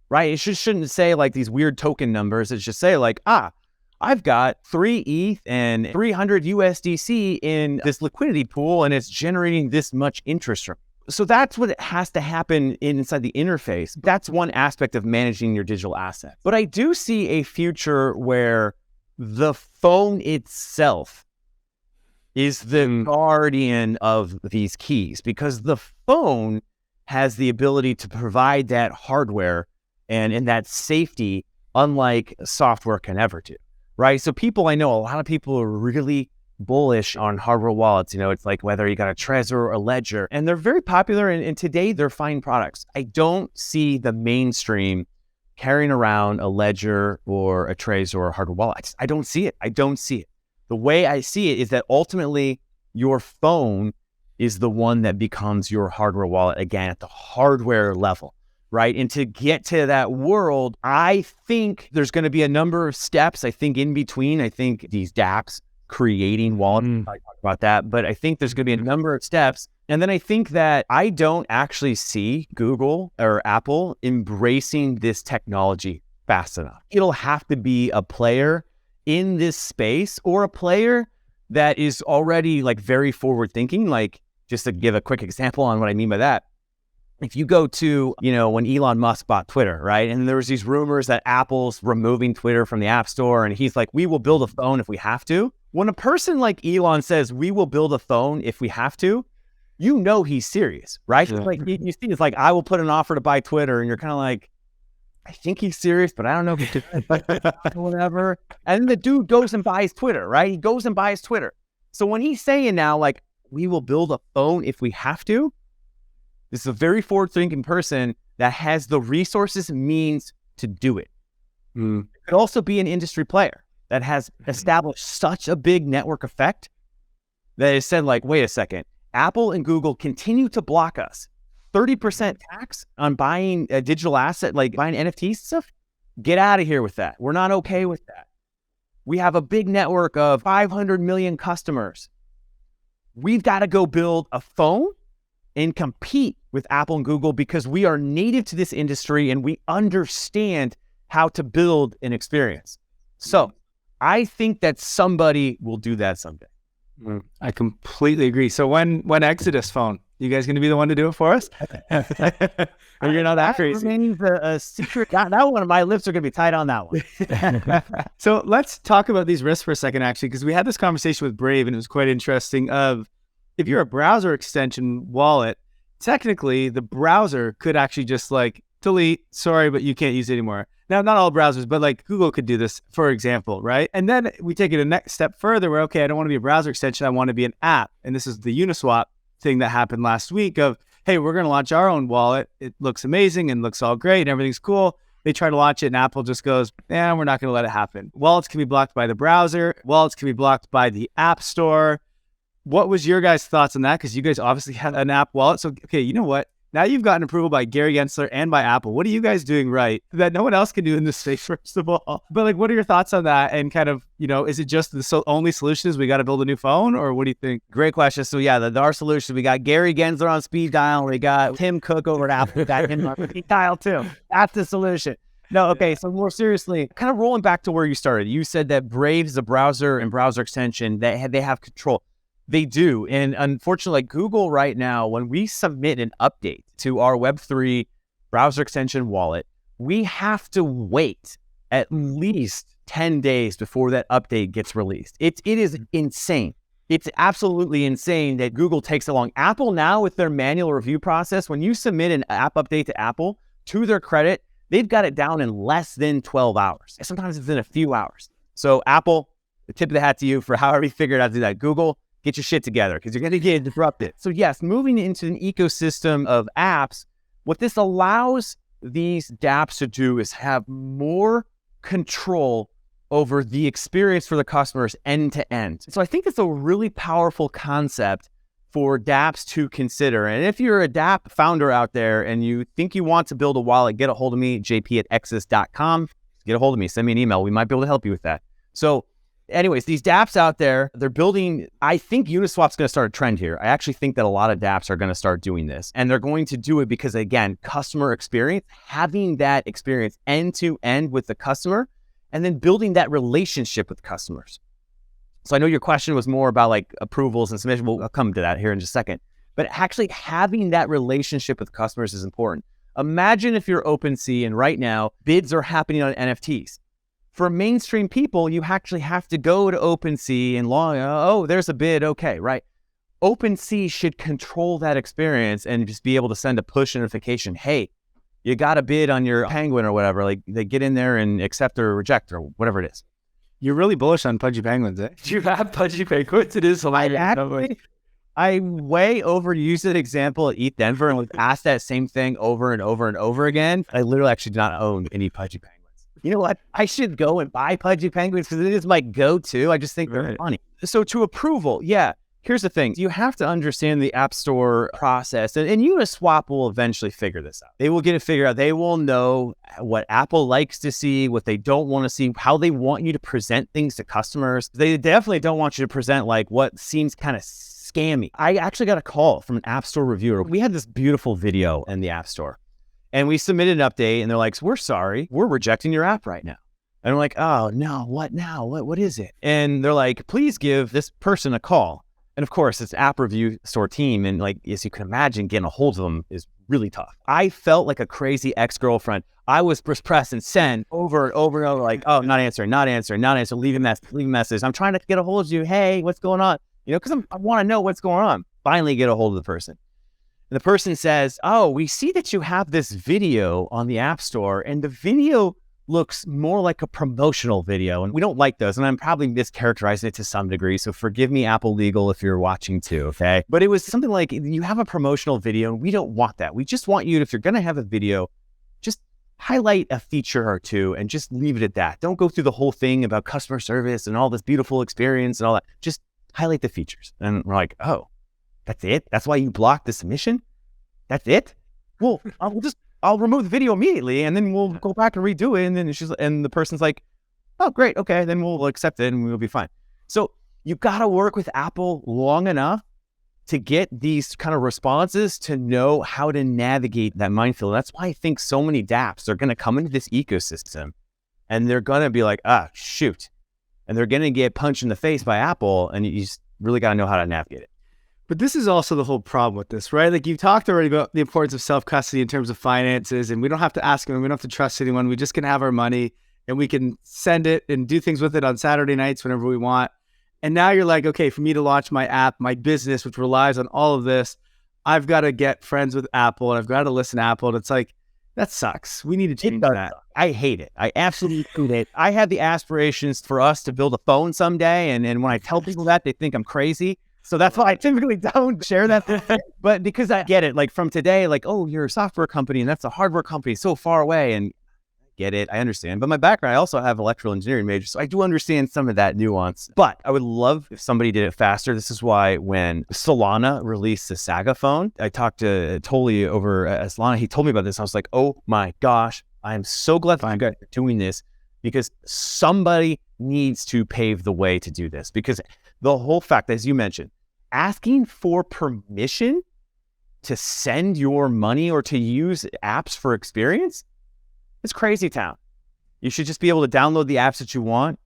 Right? It shouldn't say like these weird token numbers. It should say like, I've got 3 ETH and 300 USDC in this liquidity pool and it's generating this much interest from. So that's what has to happen inside the interface. That's one aspect of managing your digital assets. But I do see a future where the phone itself is the guardian of these keys, because the phone has the ability to provide that hardware and that safety, unlike software can ever do, right? So I know a lot of people are really bullish on hardware wallets. It's like whether you got a Trezor or a Ledger, and they're very popular, and today they're fine products. I don't see the mainstream carrying around a Ledger or a Trezor or a hardware wallet. I don't see it. The way I see it is that ultimately your phone is the one that becomes your hardware wallet, again, at the hardware level, right? And to get to that world, I think there's going to be a number of steps. I think in between, I think these DAPs creating wallets, I talk about that, but I think there's going to be a number of steps. And then I think that I don't actually see Google or Apple embracing this technology fast enough. It'll have to be a player in this space, or a player that is already like very forward thinking. Like, just to give a quick example on what I mean by that, if you go to, when Elon Musk bought Twitter, right? And there was these rumors that Apple's removing Twitter from the App Store, and he's like, we will build a phone if we have to. When a person like Elon says, we will build a phone if we have to, he's serious, right? Yeah. Like you see, it's like, I will put an offer to buy Twitter, and you're kind of like, I think he's serious, but I don't know if it's whatever. And then the dude goes and buys Twitter, right? He goes and buys Twitter. So when he's saying now, like, we will build a phone if we have to, this is a very forward-thinking person that has the resources and means to do it. It could also be an industry player that has established such a big network effect that has said, like, wait a second, Apple and Google continue to block us. 30% tax on buying a digital asset, like buying NFT stuff. Get out of here with that. We're not okay with that. We have a big network of 500 million customers. We've got to go build a phone and compete with Apple and Google, because we are native to this industry and we understand how to build an experience. So I think that somebody will do that someday. I completely agree. So when Exodus phone, you guys going to be the one to do it for us? Or you're not that crazy? Remains a secret. That one of my lips are going to be tight on that one. So let's talk about these risks for a second, actually, because we had this conversation with Brave, and it was quite interesting. Of if you're a browser extension wallet, technically the browser could actually just like delete, sorry, but you can't use it anymore. Now, not all browsers, but like Google could do this, for example, right? And then we take it a next step further where, okay, I don't want to be a browser extension. I want to be an app. And this is the Uniswap thing that happened last week of, hey, we're going to launch our own wallet. It looks amazing and looks all great and everything's cool. They try to launch it and Apple just goes, we're not going to let it happen. Wallets can be blocked by the browser. Wallets can be blocked by the App Store. What was your guys' thoughts on that? Because you guys obviously have an app wallet. So, okay, you know what? Now you've gotten approval by Gary Gensler and by Apple. What are you guys doing right that no one else can do in this space, first of all? But like, what are your thoughts on that? And kind of, is it just the only solution is we got to build a new phone, or what do you think? Great question. So yeah, our solution, we got Gary Gensler on speed dial. We got Tim Cook over at Apple. We got him on speed dial too. That's the solution. No, okay. So more seriously, kind of rolling back to where you started. You said that Brave is a browser and browser extension that they have control. They do. And unfortunately, like Google right now, when we submit an update to our Web3 browser extension wallet, we have to wait at least 10 days before that update gets released. It is insane. It's absolutely insane that Google takes so long. Apple now, with their manual review process, when you submit an app update to Apple, to their credit, they've got it down in less than 12 hours. Sometimes it's in a few hours. So Apple, the tip of the hat to you for however you figured out to do that. Google, get your shit together because you're going to get disrupted. So yes, moving into an ecosystem of apps, what this allows these DApps to do is have more control over the experience for the customers end to end. So I think that's a really powerful concept for DApps to consider. And if you're a DApp founder out there and you think you want to build a wallet, get a hold of me, jp@exodus.com. Get a hold of me, send me an email. We might be able to help you with that. So anyways, these DApps out there, they're building, I think Uniswap's going to start a trend here. I actually think that a lot of DApps are going to start doing this. And they're going to do it because, again, customer experience, having that experience end to end with the customer, and then building that relationship with customers. So I know your question was more about like approvals and submission. I'll come to that here in just a second. But actually having that relationship with customers is important. Imagine if you're OpenSea and right now bids are happening on NFTs. For mainstream people, you actually have to go to OpenSea and there's a bid, okay, right? OpenSea should control that experience and just be able to send a push notification. Hey, you got a bid on your penguin or whatever. Like they get in there and accept or reject or whatever it is. You're really bullish on pudgy penguins, eh? Do you have pudgy penguins? It is hilarious. I way overused an example at ETH Denver and was asked that same thing over and over and over again. I literally actually do not own any pudgy penguins. You know what? I should go and buy pudgy penguins because it is my go-to. I just think they're funny. So to approval, yeah. Here's the thing. You have to understand the App Store process, and Uniswap will eventually figure this out. They will get it figured out. They will know what Apple likes to see, what they don't want to see, how they want you to present things to customers. They definitely don't want you to present like what seems kind of scammy. I actually got a call from an App Store reviewer. We had this beautiful video in the App Store, and we submitted an update, and they're like, we're sorry, we're rejecting your app right now. And I'm like, oh, no, what now? What is it? And they're like, please give this person a call. And of course, it's app review store team. And like, as you can imagine, getting a hold of them is really tough. I felt like a crazy ex-girlfriend. I was pressing send over and over and over, like, oh, not answering, leave a message. I'm trying to get a hold of you. Hey, what's going on? You know, because I want to know what's going on. Finally get a hold of the person. And the person says, oh, we see that you have this video on the App Store, and the video looks more like a promotional video, and we don't like those. And I'm probably mischaracterizing it to some degree, so forgive me, Apple Legal, if you're watching too, okay? But it was something like, you have a promotional video, and we don't want that. We just want you, if you're gonna have a video, just highlight a feature or two and just leave it at that. Don't go through the whole thing about customer service and all this beautiful experience and all that. Just highlight the features. And we're like, oh, that's it? That's why you blocked the submission? That's it? Well, I'll remove the video immediately, and then we'll go back and redo it. And then and the person's like, oh, great. Okay. Then we'll accept it and we'll be fine. So you got to work with Apple long enough to get these kind of responses to know how to navigate that minefield. That's why I think so many DApps are going to come into this ecosystem and they're going to be like, shoot. And they're going to get punched in the face by Apple, and you just really got to know how to navigate it. But this is also the whole problem with this, right? Like, you talked already about the importance of self-custody in terms of finances, and we don't have to ask anyone, we don't have to trust anyone. We just can have our money and we can send it and do things with it on Saturday nights whenever we want. And now you're like, okay, for me to launch my app, my business, which relies on all of this, I've got to get friends with Apple and I've got to listen to Apple. And it's like, that sucks. We need to change that. I hate it. I absolutely hate it. I had the aspirations for us to build a phone someday. And when I tell people that, they think I'm crazy. So that's why I typically don't share that. But because I get it, like from today, like, oh, you're a software company and that's a hardware company so far away. And I get it. I understand. But my background, I also have electrical engineering major. So I do understand some of that nuance. But I would love if somebody did it faster. This is why when Solana released the Saga phone, I talked to Toli over at Solana. He told me about this. I was like, oh my gosh, I am so glad that you guys are doing this, because somebody needs to pave the way to do this. Because the whole fact, as you mentioned, asking for permission to send your money or to use apps for experience, it's crazy town. You should just be able to download the apps that you want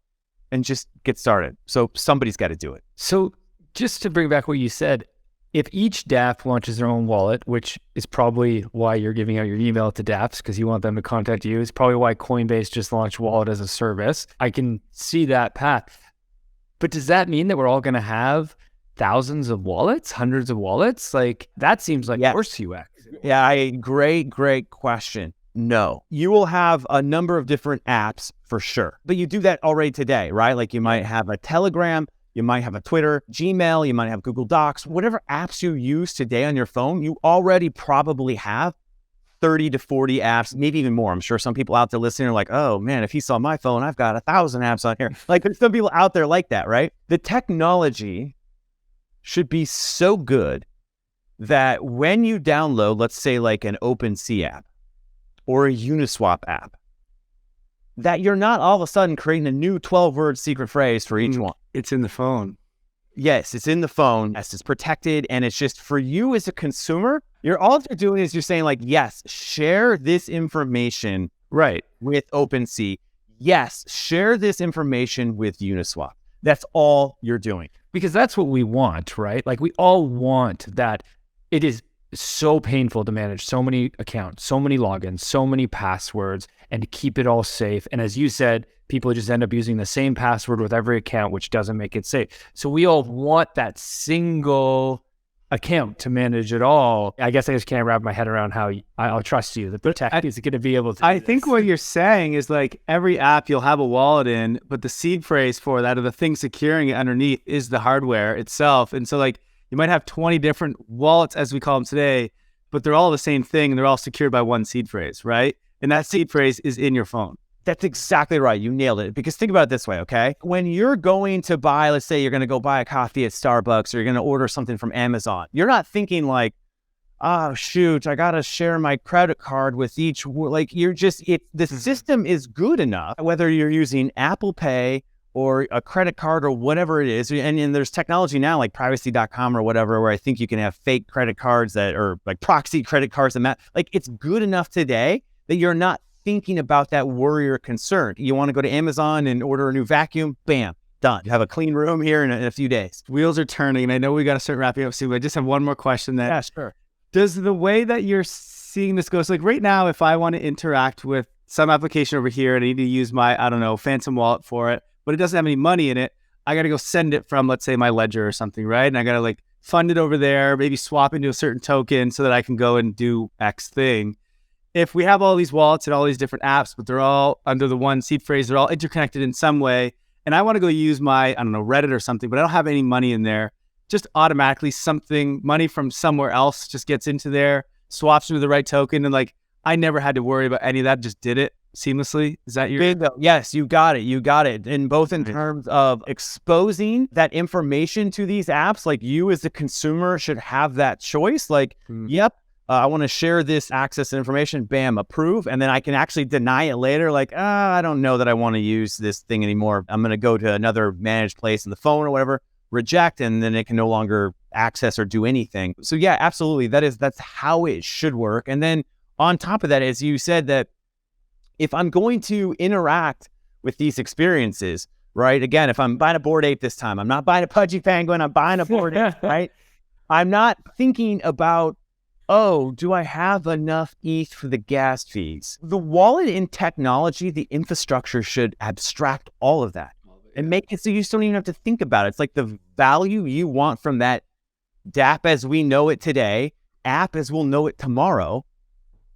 and just get started. So somebody's got to do it. So just to bring back what you said, if each DApp launches their own wallet, which is probably why you're giving out your email to DApps, because you want them to contact you, it's probably why Coinbase just launched wallet as a service. I can see that path. But does that mean that we're all going to have thousands of wallets, hundreds of wallets? Like, that seems like worse UX. Yeah, great question. No, you will have a number of different apps for sure, but you do that already today, right? Like, you might have a Telegram, you might have a Twitter, Gmail, you might have Google Docs, whatever apps you use today on your phone, you already probably have 30 to 40 apps, maybe even more. I'm sure some people out there listening are like, oh man, if he saw my phone, I've got 1,000 apps on here. Like, there's some people out there like that, right? The technology should be so good that when you download, let's say like an OpenSea app or a Uniswap app, that you're not all of a sudden creating a new 12-word secret phrase for each one. It's in the phone. Yes, it's in the phone. Yes, it's protected. And it's just for you as a consumer, all you're doing is you're saying like, yes, share this information with OpenSea. Yes, share this information with Uniswap. That's all you're doing. Because that's what we want, right? Like, we all want that it is so painful to manage so many accounts, so many logins, so many passwords, and to keep it all safe. And as you said, people just end up using the same password with every account, which doesn't make it safe. So we all want that single account to manage it all. I guess I just can't wrap my head around how I'll trust you that the tech is going to be able to. I think what you're saying is like every app you'll have a wallet in, but the seed phrase for that or the thing securing it underneath is the hardware itself. And so like you might have 20 different wallets as we call them today, but they're all the same thing and they're all secured by one seed phrase, right? And that seed phrase is in your phone. That's exactly right. You nailed it. Because think about it this way, okay? When you're going to buy, let's say you're going to go buy a coffee at Starbucks or you're going to order something from Amazon, you're not thinking like, oh, shoot, I got to share my credit card with each. Like you're just, the system is good enough, whether you're using Apple Pay or a credit card or whatever it is. And there's technology now like privacy.com or whatever, where I think you can have fake credit cards that are like proxy credit cards and like it's good enough today that you're not thinking about that worry or concern. You want to go to Amazon and order a new vacuum, bam, done. You have a clean room here in a few days. Wheels are turning, and I know we got to start wrapping up soon, but I just have one more question. Yeah, sure. Does the way that you're seeing this go, so like right now, if I want to interact with some application over here and I need to use my, I don't know, Phantom wallet for it, but it doesn't have any money in it, I got to go send it from, let's say, my Ledger or something, right? And I got to like fund it over there, maybe swap into a certain token so that I can go and do X thing. If we have all these wallets and all these different apps, but they're all under the one seed phrase, they're all interconnected in some way, and I want to go use my, I don't know, Reddit or something, but I don't have any money in there, just automatically money from somewhere else just gets into there, swaps into the right token, and like, I never had to worry about any of that, just did it seamlessly. Is that your... Bingo. Yes, you got it. You got it. And both in terms of exposing that information to these apps, like you as the consumer should have that choice. Like, yep, I want to share this access information, bam, approve. And then I can actually deny it later. Like, I don't know that I want to use this thing anymore. I'm going to go to another managed place in the phone or whatever, reject, and then it can no longer access or do anything. So yeah, absolutely. That's how it should work. And then on top of that, as you said, that if I'm going to interact with these experiences, right? Again, if I'm buying a Bored Ape this time, I'm not buying a Pudgy Penguin, I'm buying a Bored Ape, right? I'm not thinking about, oh, do I have enough ETH for the gas fees? The wallet in technology, the infrastructure should abstract all of that and make it so you just don't even have to think about it. It's like the value you want from that DAP as we know it today, app as we'll know it tomorrow,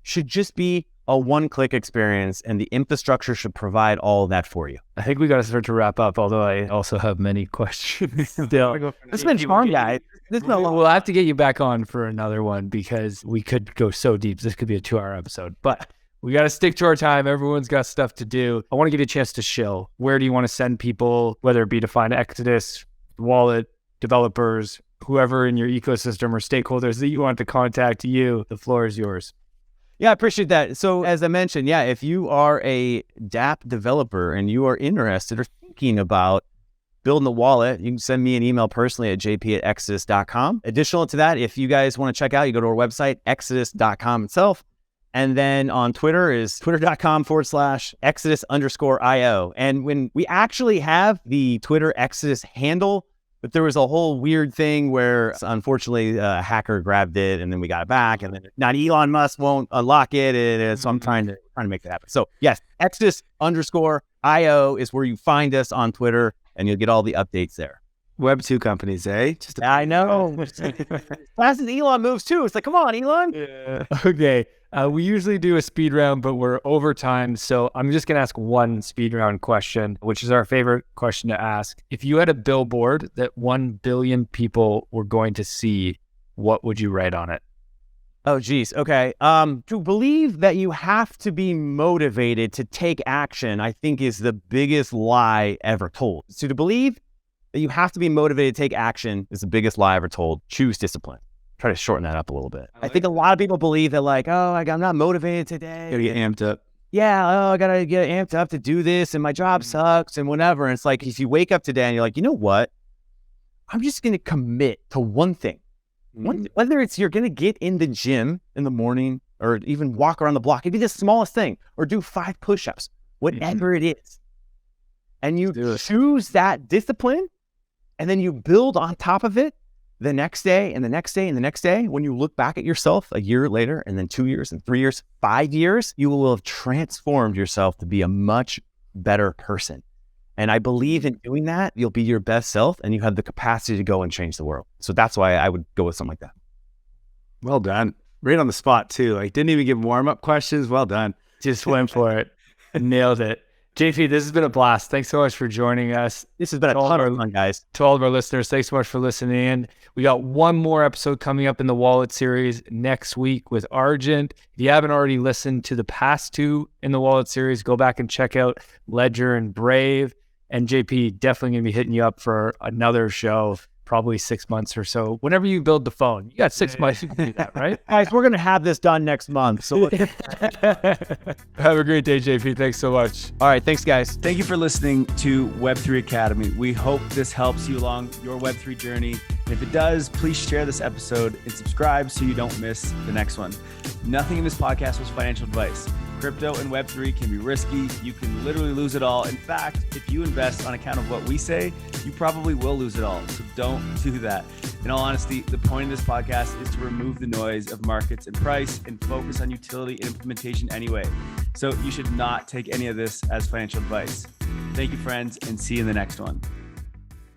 should just be a one-click experience, and the infrastructure should provide all of that for you. I think we got to start to wrap up, although I also have many questions still. It's been fun, guys. We'll have to get you back on for another one because we could go so deep. This could be a 2-hour episode, but we got to stick to our time. Everyone's got stuff to do. I want to give you a chance to shill. Where do you want to send people, whether it be to find Exodus, wallet, developers, whoever in your ecosystem or stakeholders that you want to contact you? The floor is yours. Yeah, I appreciate that. So as I mentioned, yeah, if you are a DAP developer and you are interested or thinking about building a wallet, you can send me an email personally at jp@exodus.com. Additional to that, if you guys want to check out, you go to our website, exodus.com itself. And then on Twitter is twitter.com/Exodus_IO. And when we actually have the Twitter Exodus handle, but there was a whole weird thing where unfortunately a hacker grabbed it and then we got it back, and then now Elon Musk won't unlock it. And so I'm trying to make that happen. So yes, Exodus_IO is where you find us on Twitter, and you'll get all the updates there. Web2 companies, eh? I know. Fast as Elon moves too. It's like, come on, Elon. Yeah. Okay. We usually do a speed round, but we're over time. So I'm just going to ask one speed round question, which is our favorite question to ask. If you had a billboard that 1 billion people were going to see, what would you write on it? Oh, geez. Okay. To believe that you have to be motivated to take action, I think is the biggest lie ever told. So to believe that you have to be motivated to take action is the biggest lie ever told. Choose discipline. Try to shorten that up a little bit. I think a lot of people believe that like, oh, I'm not motivated today. Gotta get amped up. Yeah, oh, I gotta get amped up to do this and my job sucks and whatever. And it's like, if you wake up today and you're like, you know what? I'm just gonna commit to one thing. Whether it's you're gonna get in the gym in the morning or even walk around the block, it'd be the smallest thing, or do 5 push-ups, whatever it is. And you choose that discipline, and then you build on top of it, the next day and the next day and the next day, when you look back at yourself a year later and then 2 years and 3 years, 5 years, you will have transformed yourself to be a much better person. And I believe in doing that, you'll be your best self and you have the capacity to go and change the world. So that's why I would go with something like that. Well done. Right on the spot too. Like didn't even give warm-up questions. Well done. Just went for it. Nailed it. JP, this has been a blast. Thanks so much for joining us. This has been a ton of fun, guys. To all of our listeners, thanks so much for listening in. We got one more episode coming up in the Wallet series next week with Argent. If you haven't already listened to the past two in the Wallet series, go back and check out Ledger and Brave. And JP, definitely going to be hitting you up for another show, probably 6 months or so. Whenever you build the phone, you got 6 months to do that, right? Guys, we're going to have this done next month. So have a great day, JP. Thanks so much. all right, thanks, guys. Thank you for listening to Web3 Academy. We hope this helps you along your Web3 journey. And if it does, please share this episode and subscribe so you don't miss the next one. Nothing in this podcast was financial advice. Crypto and Web3 can be risky. You can literally lose it all. In fact, if you invest on account of what we say, you probably will lose it all. So don't do that. In all honesty, the point of this podcast is to remove the noise of markets and price and focus on utility and implementation anyway. So you should not take any of this as financial advice. Thank you, friends, and see you in the next one.